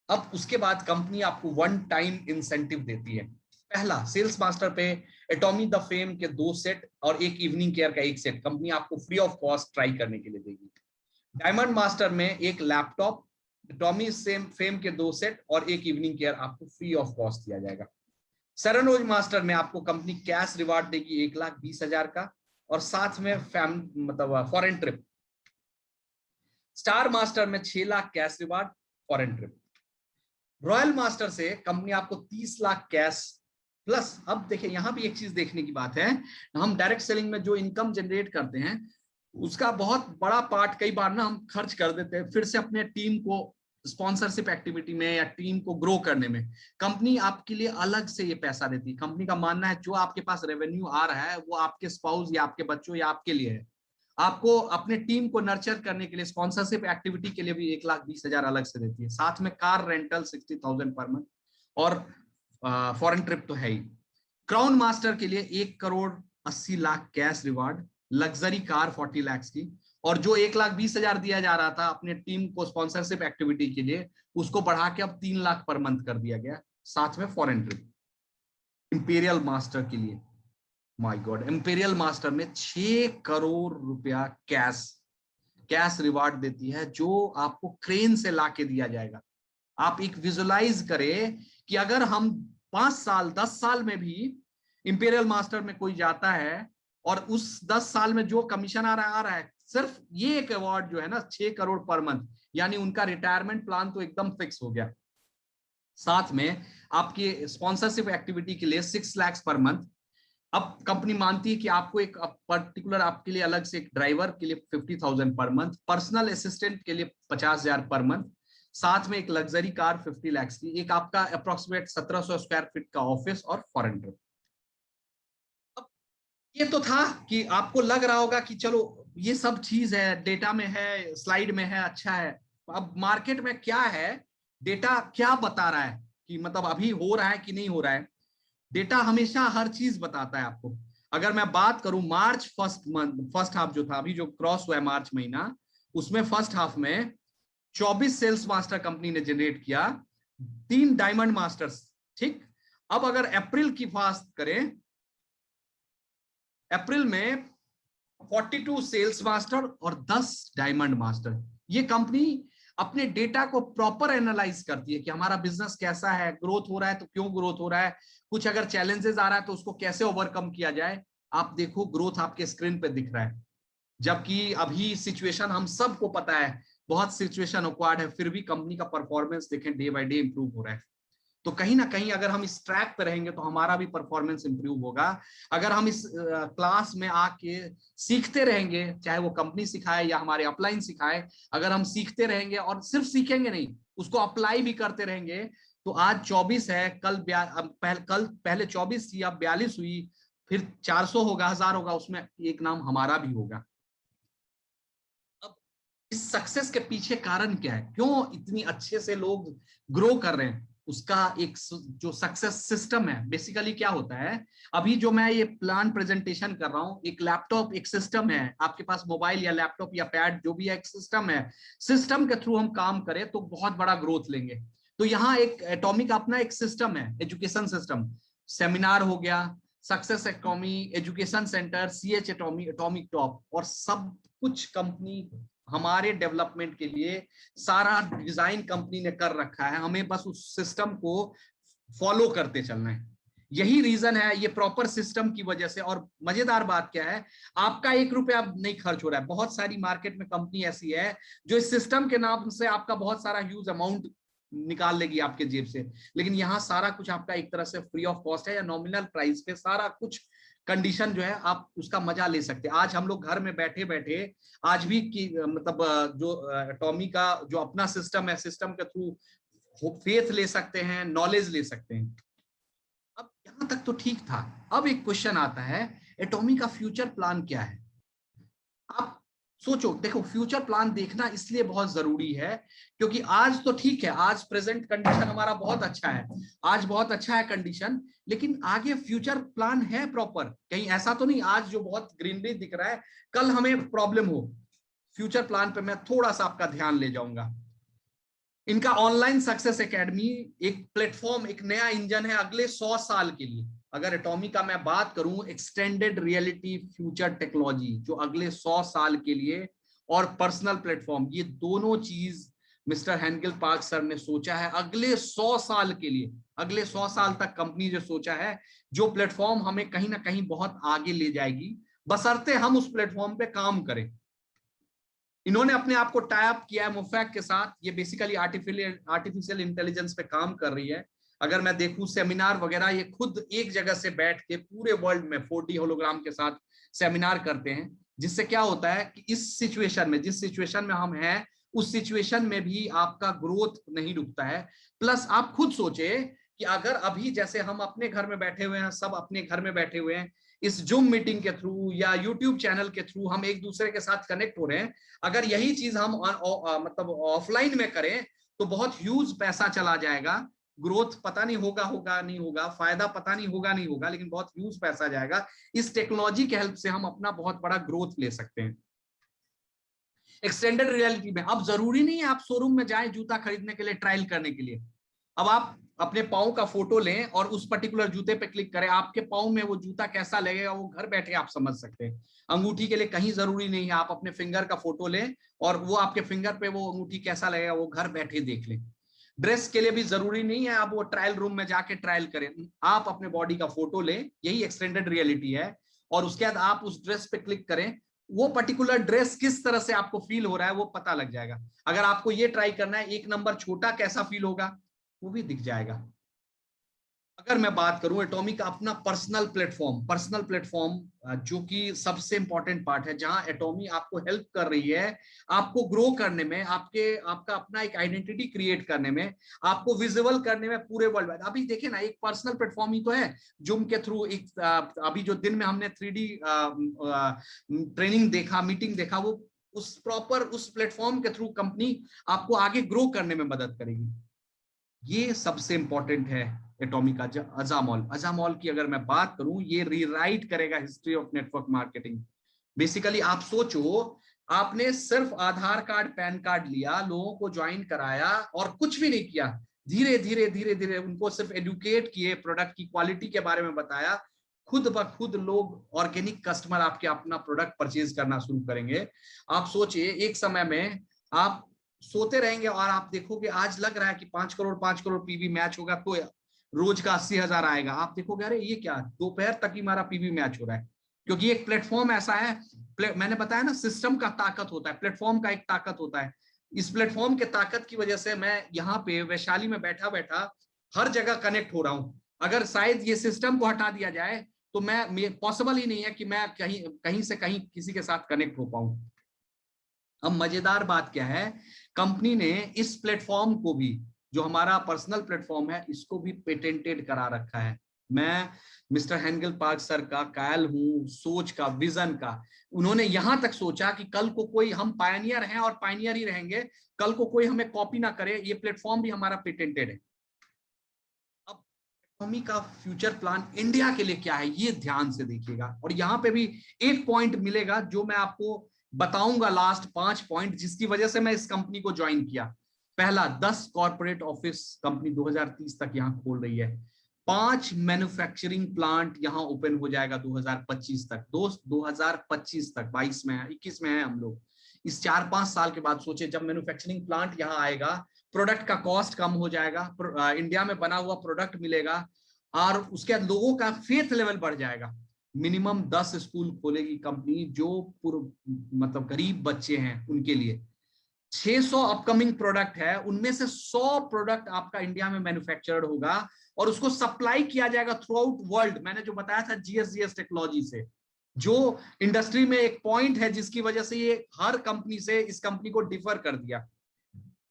अब उसके बाद कंपनी आपको 1 टाइम इंसेंटिव देती है, पहला सेल्स मास्टर पे एटॉमी द फेम के 2 सेट और एक इवनिंग केयर का 1 सेट कंपनी आपको फ्री ऑफ कॉस्ट ट्राई करने के लिए देगी। डायमंड मास्टर में एक लैपटॉप, एटॉमी फेम के 2 सेट और एक इवनिंग केयर आपको फ्री ऑफ कॉस्ट दिया जाएगा। सरनोज मास्टर में आपको कंपनी कैश रिवार्ड देगी 1,20,000 का और साथ में मतलब फॉरेन ट्रिप। स्टार मास्टर में 6 lakh cash reward, foreign trip. Royal master से कंपनी आपको 30 लाख कैश प्लस। अब देखिए यहां भी एक चीज देखने की बात है, हम डायरेक्ट सेलिंग में जो इनकम जनरेट करते हैं उसका बहुत बड़ा पार्ट कई बार ना हम खर्च कर देते हैं फिर से अपने टीम को स्पॉन्सरशिप एक्टिविटी में या टीम को ग्रो करने में। कंपनी आपके लिए अलग से ये पैसा देती है। कंपनी का मानना है जो आपके पास रेवेन्यू आ रहा है वो आपके स्पाउस या आपके बच्चों या आपके लिए है। आपको अपने टीम को नर्चर करने के लिए स्पॉन्सरशिप एक्टिविटी के लिए भी 1,20,000 अलग से देती है। साथ में कार रेंटल 60,000 पर मंथ और फॉरेन ट्रिप तो है ही। क्राउन मास्टर के लिए 1,80,00,000 cash reward, luxury car 40 lakh की, और जो 1,20,000 दिया जा रहा था अपने टीम को स्पॉन्सरशिप एक्टिविटी के लिए उसको बढ़ा के अब 3 लाख पर मंथ कर दिया गया, साथ में फॉरेन ट्रिप। इंपीरियल मास्टर के लिए माय गॉड, इंपीरियल मास्टर में 6 करोड़ रुपया कैश रिवार्ड देती है जो आपको क्रेन से लाके दिया जाएगा। आप एक विजुलाइज करें कि अगर हम 5 साल 10 साल में भी इंपीरियल मास्टर में कोई जाता है और उस 10 साल में जो कमीशन आ रहा है सिर्फ ये एक अवार्ड जो है ना 6 करोड़ पर मंथ, यानी उनका रिटायरमेंट प्लान तो एकदम फिक्स हो गया। साथ में आपकी स्पॉन्सरशिप एक्टिविटी के लिए 6 लाख पर मंथ। अब कंपनी मानती है कि आपको एक पर्टिकुलर आपके लिए अलग से एक ड्राइवर के लिए 50,000 पर मंथ, पर्सनल असिस्टेंट के लिए 50,000 पर मंथ, साथ में एक लग्जरी कार 50 लाख की, एक आपका अप्रोक्सीमेट 1700 स्क्वायर फीट का ऑफिस और फॉरेन ट्रिप। अब ये तो था कि आपको लग रहा होगा कि चलो ये सब चीज है, डेटा में है, स्लाइड में है, अच्छा है। अब मार्केट में क्या है, डेटा क्या बता रहा है कि मतलब अभी हो रहा है कि नहीं हो रहा है। डेटा हमेशा हर चीज बताता है आपको। अगर मैं बात करूं मार्च फर्स्ट हाफ जो था अभी जो क्रॉस हुआ है मार्च महीना, उसमें फर्स्ट हाफ में 24 सेल्स मास्टर कंपनी ने जनरेट किया, 3 डायमंड मास्टर्स। ठीक, अब अगर अप्रैल की बात करें, अप्रैल में 42 सेल्स मास्टर और 10 डायमंड मास्टर। ये कंपनी अपने डेटा को प्रॉपर एनालाइज करती है कि हमारा बिजनेस कैसा है, ग्रोथ हो रहा है तो क्यों ग्रोथ हो रहा है, कुछ अगर चैलेंजेस आ रहा है तो उसको कैसे ओवरकम किया जाए। आप देखो ग्रोथ आपके स्क्रीन पे दिख रहा है, जबकि अभी सिचुएशन हम सबको पता है बहुत सिचुएशन ऑकवर्ड है, फिर भी कंपनी का परफॉर्मेंस देखें डे बाय डे इंप्रूव हो रहा है। तो कहीं ना कहीं अगर हम इस ट्रैक पे रहेंगे तो हमारा भी परफॉर्मेंस इंप्रूव होगा। अगर हम इस क्लास में आके सीखते रहेंगे, चाहे वो कंपनी सिखाए या हमारे अपलाइन सिखाए, अगर हम सीखते रहेंगे और सिर्फ सीखेंगे नहीं उसको अप्लाई भी करते रहेंगे, तो आज 24 है, कल पहले 24 थी, अब 42 हुई, फिर 400 होगा, 1000 होगा, उसमें एक नाम हमारा भी होगा। अब इस सक्सेस के पीछे कारण क्या है, क्यों इतनी अच्छे से लोग ग्रो कर रहे हैं, उसका एक जो सक्सेस सिस्टम है। बेसिकली क्या होता है, अभी जो मैं ये प्लान प्रेजेंटेशन कर रहा हूं, एक लैपटॉप एक सिस्टम है, आपके पास मोबाइल या लैपटॉप या पैड जो भी है एक सिस्टम है। सिस्टम के थ्रू हम काम करें तो बहुत बड़ा ग्रोथ लेंगे। तो यहाँ एक एटॉमिक अपना एक सिस्टम है, एजुकेशन सिस्टम, सेमिनार हो गया, success Atomy, education centre, CH Atomy, atomic top, और सब कुछ कंपनी हमारे डेवलपमेंट के लिए सारा डिजाइन कंपनी ने कर रखा है, हमें बस उस सिस्टम को फॉलो करते चलना है। यही रीजन है ये प्रॉपर सिस्टम की वजह से। और मजेदार बात क्या है, आपका 1 रुपया नहीं खर्च हो रहा है। बहुत सारी मार्केट में कंपनी ऐसी है जो इस सिस्टम के नाम से आपका बहुत सारा ह्यूज अमाउंट निकाल लेगी आपके जेब से, लेकिन यहाँ सारा कुछ आपका एक तरह से फ्री ऑफ कॉस्ट है या नॉमिनल प्राइस पे सारा कुछ कंडीशन जो है आप उसका मजा ले सकते हैं। आज हम लोग घर में बैठे बैठे आज भी की मतलब जो एटॉमी का जो अपना सिस्टम है, सिस्टम के थ्रू फेथ ले सकते हैं, नॉलेज ले सकते हैं। अब यहां तक तो ठीक था। अब एक क्वेश्चन आता है, एटॉमी का फ्यूचर प्लान क्या है। आप सोचो, देखो फ्यूचर प्लान देखना इसलिए बहुत जरूरी है क्योंकि आज तो ठीक है, आज प्रेजेंट कंडीशन हमारा बहुत अच्छा है, आज बहुत अच्छा है कंडीशन, लेकिन आगे फ्यूचर प्लान है प्रॉपर। कहीं ऐसा तो नहीं आज जो बहुत ग्रीनरी दिख रहा है कल हमें प्रॉब्लम हो। फ्यूचर प्लान पे मैं थोड़ा सा आपका ध्यान ले जाऊंगा। इनका ऑनलाइन सक्सेस एकेडमी एक प्लेटफॉर्म, एक नया इंजन है अगले 100 साल के लिए। अगर एटॉमी का मैं बात करूं, एक्सटेंडेड रियलिटी फ्यूचर टेक्नोलॉजी जो अगले 100 साल के लिए, और पर्सनल प्लेटफॉर्म, ये दोनों चीज मिस्टर हेंकेल पार्क सर ने सोचा है अगले 100 साल के लिए। अगले 100 साल तक कंपनी जो सोचा है, जो प्लेटफॉर्म हमें कहीं ना कहीं बहुत आगे ले जाएगी, बशर्ते हम उस प्लेटफॉर्म पे काम करें। इन्होंने अपने आप को टाई अप किया है मुफैक के साथ। ये बेसिकली आर्टिफिशियल इंटेलिजेंस पे काम कर रही है। अगर मैं देखूं सेमिनार वगैरह, ये खुद एक जगह से बैठ के पूरे वर्ल्ड में 4D होलोग्राम के साथ सेमिनार करते हैं, जिससे क्या होता है कि इस सिचुएशन में, जिस सिचुएशन में हम हैं, उस सिचुएशन में भी आपका ग्रोथ नहीं रुकता है। प्लस आप खुद सोचे कि अगर अभी जैसे हम अपने घर में बैठे हुए हैं, सब अपने घर में बैठे हुए हैं, इस जूम मीटिंग के थ्रू या यूट्यूब चैनल के थ्रू हम एक दूसरे के साथ कनेक्ट हो रहे हैं, अगर यही चीज हम मतलब ऑफलाइन में करें तो बहुत ह्यूज पैसा चला जाएगा। ग्रोथ पता नहीं होगा नहीं होगा, फायदा पता नहीं होगा, लेकिन बहुत ह्यूज पैसा जाएगा। इस टेक्नोलॉजी के हेल्प से हम अपना बहुत बड़ा ग्रोथ ले सकते हैं। एक्सटेंडेड रियलिटी में अब जरूरी नहीं है आप शोरूम में जाएं जूता खरीदने के लिए, ट्रायल करने के लिए। अब आप अपने पाँव का फोटो लें और उस पर्टिकुलर जूते पे क्लिक करें, आपके पाँव में वो जूता कैसा लगेगा वो घर बैठे आप समझ सकते हैं। अंगूठी के लिए कहीं जरूरी नहीं है, आप अपने फिंगर का फोटो लें और वो आपके फिंगर पे वो अंगूठी कैसा लगेगा वो घर बैठे देख लें। ड्रेस के लिए भी जरूरी नहीं है आप वो ट्रायल रूम में जाके ट्रायल करें, आप अपने बॉडी का फोटो लें, यही एक्सटेंडेड रियलिटी है। और उसके बाद आप उस ड्रेस पे क्लिक करें, वो पर्टिकुलर ड्रेस किस तरह से आपको फील हो रहा है वो पता लग जाएगा। अगर आपको ये ट्राई करना है 1 नंबर छोटा कैसा फील होगा वो भी दिख जाएगा। अगर मैं बात करूं एटॉमी का अपना पर्सनल प्लेटफॉर्म जो कि सबसे इंपॉर्टेंट पार्ट है, जहां एटॉमी आपको हेल्प कर रही है आपको ग्रो करने में, आपका अपना एक आइडेंटिटी क्रिएट करने में, आपको विजिबल करने में पूरे वर्ल्ड वाइड। अभी देखिए ना, एक पर्सनल प्लेटफॉर्म ही तो है जूम के थ्रू। एक अभी जो दिन में हमने 3D ट्रेनिंग देखा, मीटिंग देखा, वो उस प्लेटफॉर्म के थ्रू कंपनी आपको आगे ग्रो करने में मदद करेगी। ये सबसे इंपॉर्टेंट है एटॉमी का। अजामॉल की अगर मैं बात करूं, ये रीराइट करेगा history of network marketing. Basically आप सोचो, आपने सिर्फ आधार कार्ड पैन कार्ड लिया, लोगों को ज्वाइन कराया और कुछ भी नहीं किया, धीरे धीरे उनको सिर्फ एडुकेट किए, प्रोडक्ट की क्वालिटी के बारे में बताया, खुद ब खुद लोग ऑर्गेनिक कस्टमर आपके अपना प्रोडक्ट परचेज करना शुरू करेंगे। आप सोचिए, एक समय में आप सोते रहेंगे और आप देखोगे आज लग रहा है कि 5 करोड़ पीवी मैच होगा तो रोज का 80,000 आएगा। आप देखोगे अरे ये क्या, दोपहर तक ही हमारा पीवी मैच हो रहा है। क्योंकि एक प्लेटफॉर्म ऐसा है, मैंने बताया ना, सिस्टम का ताकत होता है, प्लेटफॉर्म का एक ताकत होता है। इस प्लेटफॉर्म के ताकत की वजह से मैं यहाँ पे वैशाली में बैठा बैठा हर जगह कनेक्ट हो रहा हूँ। अगर शायद ये सिस्टम को हटा दिया जाए तो मैं पॉसिबल ही नहीं है कि मैं कहीं से कहीं किसी के साथ कनेक्ट हो पाऊं। अब मजेदार बात क्या है, कंपनी ने इस प्लेटफॉर्म को भी, जो हमारा पर्सनल प्लेटफॉर्म है, इसको भी पेटेंटेड करा रखा है। मैं मिस्टर हेंकेल पार्क सर का कायल हूं, सोच का, विजन का। उन्होंने यहां तक सोचा कि कल को कोई, हम पायनियर हैं और पायनियर ही रहेंगे, कल को कोई हमें कॉपी ना करे, ये प्लेटफॉर्म भी हमारा पेटेंटेड है। अब एटॉमी का फ्यूचर प्लान इंडिया के लिए क्या है ये ध्यान से देखिएगा, और यहाँ पे भी एक पॉइंट मिलेगा जो मैं आपको बताऊंगा, लास्ट 5 पॉइंट जिसकी वजह से मैं इस कंपनी को ज्वाइन किया। पहला, 10 कॉर्पोरेट ऑफिस कंपनी 2030 तक यहाँ खोल रही है। 5 मैन्युफैक्चरिंग प्लांट यहाँ ओपन हो जाएगा 2025 तक। दोस्त 2025 तक, 22 में है, 21 में है हम लोग। इस 4-5 साल के बाद सोचे जब मैन्युफैक्चरिंग प्लांट यहाँ आएगा, प्रोडक्ट का कॉस्ट कम हो जाएगा, इंडिया में बना हुआ प्रोडक्ट मिलेगा, और उसके बाद लोगों का फेथ लेवल बढ़ जाएगा। मिनिमम 10 स्कूल खोलेगी कंपनी जो मतलब गरीब बच्चे हैं उनके लिए। 600 अपकमिंग प्रोडक्ट है, उनमें से 100 प्रोडक्ट आपका इंडिया में मैन्युफैक्चर्ड होगा और उसको सप्लाई किया जाएगा थ्रू आउट वर्ल्ड। मैंने जो बताया था जीएस टेक्नोलॉजी से, जो इंडस्ट्री में एक पॉइंट है जिसकी वजह से ये हर कंपनी से इस कंपनी को डिफर कर दिया।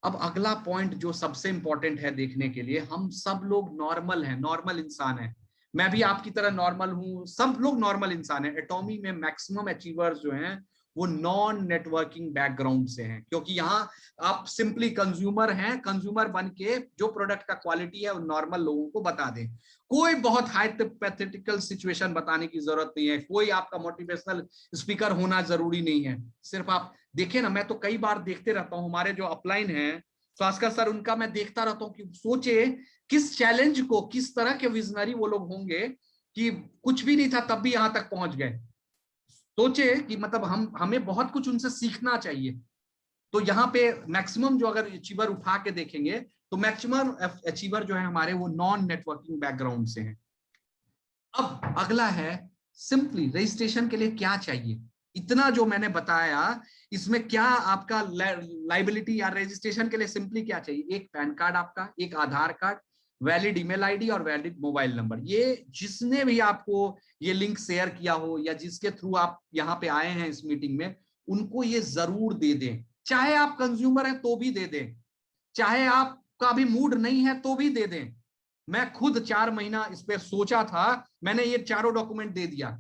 अब अगला पॉइंट जो सबसे इंपॉर्टेंट है देखने के लिए, हम सब लोग नॉर्मल हैं, नॉर्मल इंसान हैं। मैं भी आपकी तरह नॉर्मल हूं, सब लोग नॉर्मल इंसान हैं। एटॉमी में मैक्सिमम अचीवर्स जो हैं वो नॉन नेटवर्किंग बैकग्राउंड से हैं, क्योंकि यहाँ आप सिंपली कंज्यूमर हैं, कंज्यूमर बन के जो प्रोडक्ट का क्वालिटी है वो नॉर्मल लोगों को बता दें। कोई बहुत हाइपोथेटिकल सिचुएशन बताने की जरूरत नहीं है, कोई आपका मोटिवेशनल स्पीकर होना जरूरी नहीं है। सिर्फ आप देखिए ना, मैं तो कई बार देखते रहता हूँ, हमारे जो अपलाइन हैं स्वास्कर सर, उनका मैं देखता रहता हूँ कि सोचे किस चैलेंज को, किस तरह के विजनरी वो लोग होंगे कि कुछ भी नहीं था तब भी यहां तक पहुंच गए। सोचे कि मतलब हमें बहुत कुछ उनसे सीखना चाहिए। तो यहाँ पे मैक्सिमम जो अगर अचीवर उठा के देखेंगे तो मैक्सिमम अचीवर जो है हमारे वो नॉन नेटवर्किंग बैकग्राउंड से हैं। अब अगला है सिंपली रजिस्ट्रेशन के लिए क्या चाहिए। इतना जो मैंने बताया इसमें क्या आपका लाइबिलिटी या रजिस्ट्रेशन के लिए सिंपली क्या चाहिए, एक पैन कार्ड आपका, एक आधार कार्ड, वैलिड ईमेल आईडी और वैलिड मोबाइल नंबर। ये जिसने भी आपको ये लिंक शेयर किया हो या जिसके थ्रू आप यहाँ पे आए हैं इस मीटिंग में, उनको ये जरूर दे दें। चाहे आप कंज्यूमर हैं तो भी दे दें, चाहे आपका भी मूड नहीं है तो भी दे दें। मैं खुद 4 महीना इस पर सोचा था, मैंने ये चारों डॉक्यूमेंट दे दिया।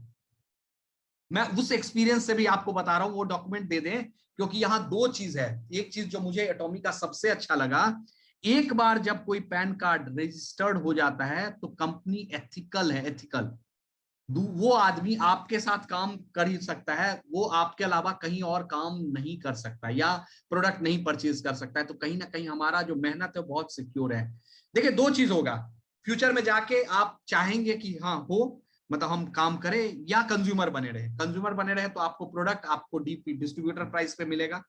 मैं उस एक्सपीरियंस से भी आपको बता रहा हूं, वो डॉक्यूमेंट दे दें, क्योंकि यहां दो चीज है। एक चीज जो मुझे एटॉमी का सबसे अच्छा लगा, एक बार जब कोई पैन कार्ड रजिस्टर्ड हो जाता है तो कंपनी एथिकल है, एथिकल। वो आदमी आपके साथ काम कर ही सकता है, वो आपके अलावा कहीं और काम नहीं कर सकता या प्रोडक्ट नहीं परचेज कर सकता है। तो कहीं ना कहीं हमारा जो मेहनत है बहुत सिक्योर है। देखिए दो चीज होगा, फ्यूचर में जाके आप चाहेंगे कि हाँ हो, मतलब हम काम करें, या कंज्यूमर बने रहे। कंज्यूमर बने रहे तो आपको प्रोडक्ट आपको डीपी डिस्ट्रीब्यूटर प्राइस पे मिलेगा।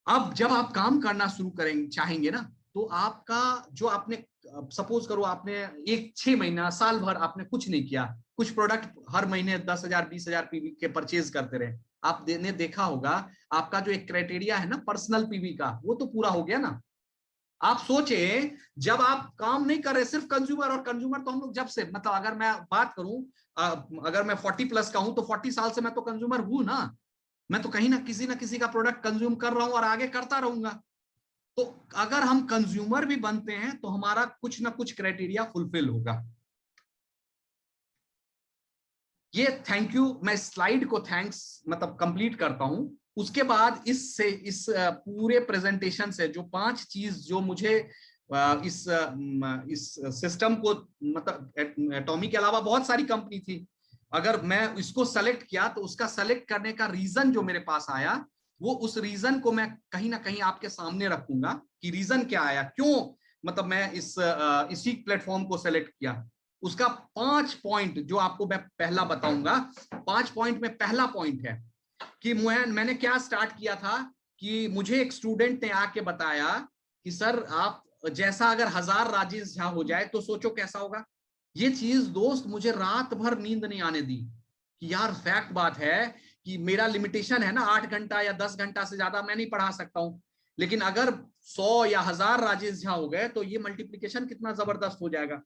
अब जब आप काम करना शुरू करेंगे चाहेंगे ना, तो आपका जो आपने सपोज करो आपने एक 6 महीना साल भर आपने कुछ नहीं किया, कुछ प्रोडक्ट हर महीने 10,000 20,000 पीवी के परचेज करते रहे, आपने देखा होगा आपका जो एक क्राइटेरिया है ना पर्सनल पीवी का, वो तो पूरा हो गया ना। आप सोचे जब आप काम नहीं कर रहे, सिर्फ कंज्यूमर, और कंज्यूमर तो हम लोग जब से, मतलब अगर मैं बात करूं, अगर मैं 40+ का हूं तो 40 साल से मैं तो कंज्यूमर हूं ना। मैं तो कहीं ना किसी का प्रोडक्ट कंज्यूम कर रहा हूं और आगे करता रहूंगा। तो अगर हम कंज्यूमर भी बनते हैं तो हमारा कुछ ना कुछ क्राइटेरिया फुलफिल होगा। ये थैंक यू, मैं स्लाइड को थैंक्स मतलब कंप्लीट करता हूं। उसके बाद इस पूरे प्रेजेंटेशन से जो 5 चीज जो मुझे इस सिस्टम को, मतलब एटॉमी के अलावा बहुत सारी कंपनी थी, अगर मैं इसको सेलेक्ट किया तो उसका सेलेक्ट करने का रीजन जो मेरे पास आया, वो उस रीजन को मैं कहीं ना कहीं आपके सामने रखूंगा कि रीजन क्या आया, क्यों मतलब मैं इसी प्लेटफॉर्म को सेलेक्ट किया। उसका 5 पॉइंट जो आपको मैं पहला बताऊंगा। 5 पॉइंट में पहला पॉइंट है कि मैंने क्या स्टार्ट किया था कि मुझे एक स्टूडेंट ने आके बताया कि सर आप जैसा अगर 1000 राजेश झा हो जाए तो सोचो कैसा होगा। ये चीज दोस्त मुझे रात भर नींद नहीं आने दी कि यार फैक्ट बात है कि मेरा लिमिटेशन है ना 8 घंटा या 10 घंटा से ज्यादा मैं नहीं पढ़ा सकता हूं, लेकिन अगर 100 या 1000 राजेश झा हो गए तो ये मल्टीप्लीकेशन कितना जबरदस्त हो जाएगा।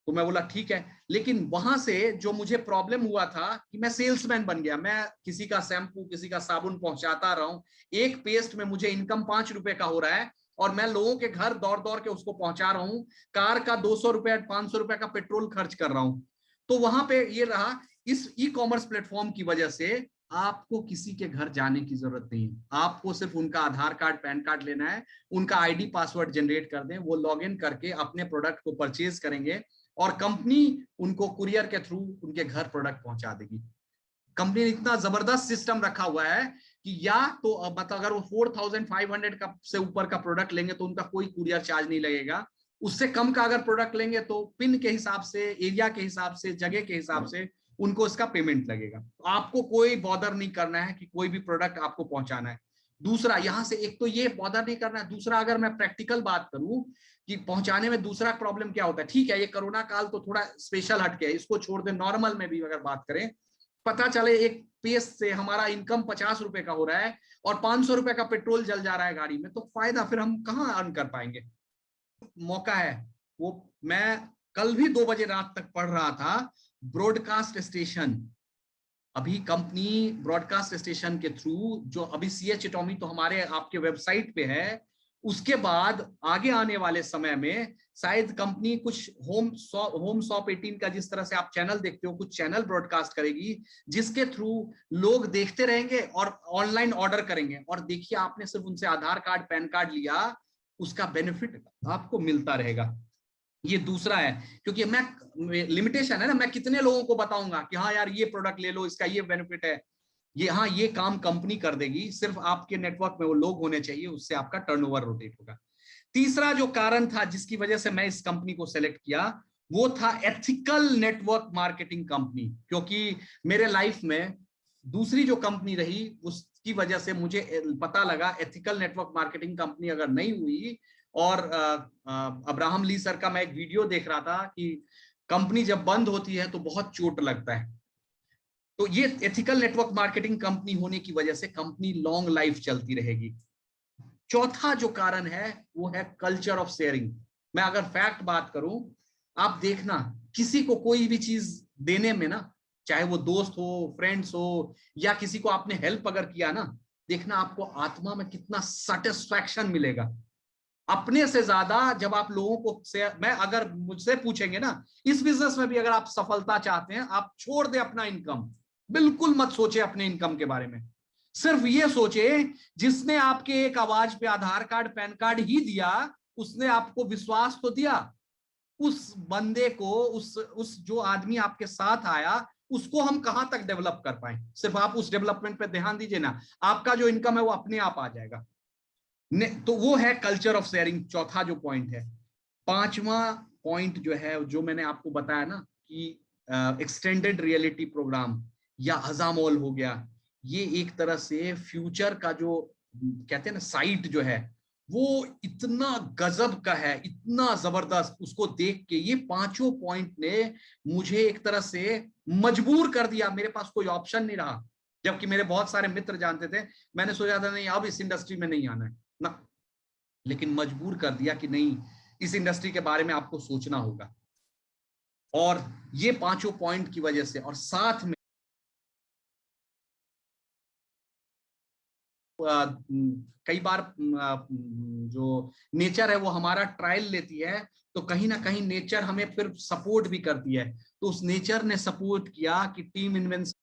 तो मैं बोला ठीक है, लेकिन वहां से जो मुझे प्रॉब्लम हुआ था कि मैं सेल्समैन बन गया, मैं किसी का शैम्पू किसी का साबुन पहुंचाता रहा हूं, एक पेस्ट में मुझे इनकम 5 रुपए का हो रहा है और मैं लोगों के घर दौड़ दौड़ के उसको पहुंचा रहा हूं, कार का 200 रुपए 500 रुपए का पेट्रोल खर्च कर रहा हूं। तो वहां पे ये रहा, इस ई कॉमर्स प्लेटफॉर्म की वजह से आपको किसी के घर जाने की जरूरत नहीं है, आपको सिर्फ उनका आधार कार्ड पैन कार्ड लेना है, उनका आईडी पासवर्ड जनरेट कर दें, वो लॉग इन करके अपने प्रोडक्ट को परचेज करेंगे और कंपनी उनको कुरियर के थ्रू उनके घर प्रोडक्ट पहुंचा देगी। कंपनी ने इतना जबरदस्त सिस्टम रखा हुआ है कि या तो मतलब अगर वो 4500 का से ऊपर का प्रोडक्ट लेंगे तो उनका कोई कुरियर चार्ज नहीं लगेगा, उससे कम का अगर प्रोडक्ट लेंगे तो पिन के हिसाब से, एरिया के हिसाब से, जगह के हिसाब से उनको इसका पेमेंट लगेगा। तो आपको कोई बॉदर नहीं करना है कि कोई भी प्रोडक्ट आपको पहुंचाना है। दूसरा यहां से एक तो ये बॉदर नहीं करना है, दूसरा अगर मैं प्रैक्टिकल बात करूं कि पहुंचाने में दूसरा प्रॉब्लम क्या होता है, ठीक है ये कोरोना काल तो थोड़ा स्पेशल हटके है, इसको छोड़ दे, नॉर्मल में भी अगर बात करें, पता चले एक पेस से हमारा इनकम 50 रुपए का हो रहा है और 500 रुपए का पेट्रोल जल जा रहा है गाड़ी में, तो फायदा फिर हम कहाँ अर्न कर पाएंगे। मौका है वो, मैं कल भी 2 बजे रात तक पढ़ रहा था ब्रॉडकास्ट स्टेशन। अभी कंपनी ब्रॉडकास्ट स्टेशन के थ्रू जो अभी सीएच एटॉमी तो हमारे आपके वेबसाइट पे है, उसके बाद आगे आने वाले समय में शायद कंपनी कुछ होम शॉप 18 का जिस तरह से आप चैनल देखते हो, कुछ चैनल ब्रॉडकास्ट करेगी जिसके थ्रू लोग देखते रहेंगे और ऑनलाइन ऑर्डर करेंगे। और देखिए आपने सिर्फ उनसे आधार कार्ड पैन कार्ड लिया, उसका बेनिफिट आपको मिलता रहेगा। ये दूसरा है, क्योंकि मैं लिमिटेशन है ना, मैं कितने लोगों को बताऊंगा कि हाँ यार ये प्रोडक्ट ले लो इसका ये बेनिफिट है। हाँ, ये काम कंपनी कर देगी, सिर्फ आपके नेटवर्क में वो लोग होने चाहिए, उससे आपका टर्नओवर रोटेट होगा। तीसरा जो कारण था जिसकी वजह से मैं इस कंपनी को सेलेक्ट किया, वो था एथिकल नेटवर्क मार्केटिंग कंपनी। क्योंकि मेरे लाइफ में दूसरी जो कंपनी रही उसकी वजह से मुझे पता लगा एथिकल नेटवर्क मार्केटिंग कंपनी अगर नहीं हुई, और अब्राहम ली सर का मैं एक वीडियो देख रहा था कि कंपनी जब बंद होती है तो बहुत चोट लगता है। तो ये एथिकल नेटवर्क मार्केटिंग कंपनी होने की वजह से कंपनी लॉन्ग लाइफ चलती रहेगी। चौथा जो कारण है वो है कल्चर ऑफ शेयरिंग। मैं अगर फैक्ट बात करूं, आप देखना किसी को कोई भी चीज देने में ना, चाहे वो दोस्त हो, फ्रेंड्स हो, या किसी को आपने हेल्प अगर किया ना, देखना आपको आत्मा में कितना सेटिस्फैक्शन मिलेगा अपने से ज्यादा। जब आप लोगों को मैं अगर मुझसे पूछेंगे ना, इस बिजनेस में भी अगर आप सफलता चाहते हैं, आप छोड़ दे अपना इनकम, बिल्कुल मत सोचे अपने इनकम के बारे में, सिर्फ ये सोचे जिसने आपके एक आवाज पे आधार कार्ड पैन कार्ड ही दिया, उसने आपको विश्वास तो दिया, उस बंदे को, उस जो आदमी आपके साथ आया, उसको हम कहां तक डेवलप कर पाए। सिर्फ आप उस डेवलपमेंट पे ध्यान दीजिए ना, आपका जो इनकम है वो अपने आप आ जाएगा। तो वो है कल्चर ऑफ शेयरिंग, चौथा जो पॉइंट है। पांचवा पॉइंट जो है, जो मैंने आपको बताया ना कि एक्सटेंडेड रियलिटी प्रोग्राम या हजामॉल हो गया, ये एक तरह से फ्यूचर का जो कहते हैं ना साइट जो है, वो इतना गजब का है, इतना जबरदस्त। उसको देख के ये पांचों पॉइंट ने मुझे एक तरह से मजबूर कर दिया, मेरे पास कोई ऑप्शन नहीं रहा। जबकि मेरे बहुत सारे मित्र जानते थे, मैंने सोचा था नहीं अब इस इंडस्ट्री में नहीं आना है ना, लेकिन मजबूर कर दिया कि नहीं, इस इंडस्ट्री के बारे में आपको सोचना होगा। और ये पांचों पॉइंट की वजह से, और साथ में कई बार जो नेचर है वो हमारा ट्रायल लेती है, तो कहीं ना कहीं नेचर हमें फिर सपोर्ट भी करती है। तो उस नेचर ने सपोर्ट किया कि टीम इन्वेंस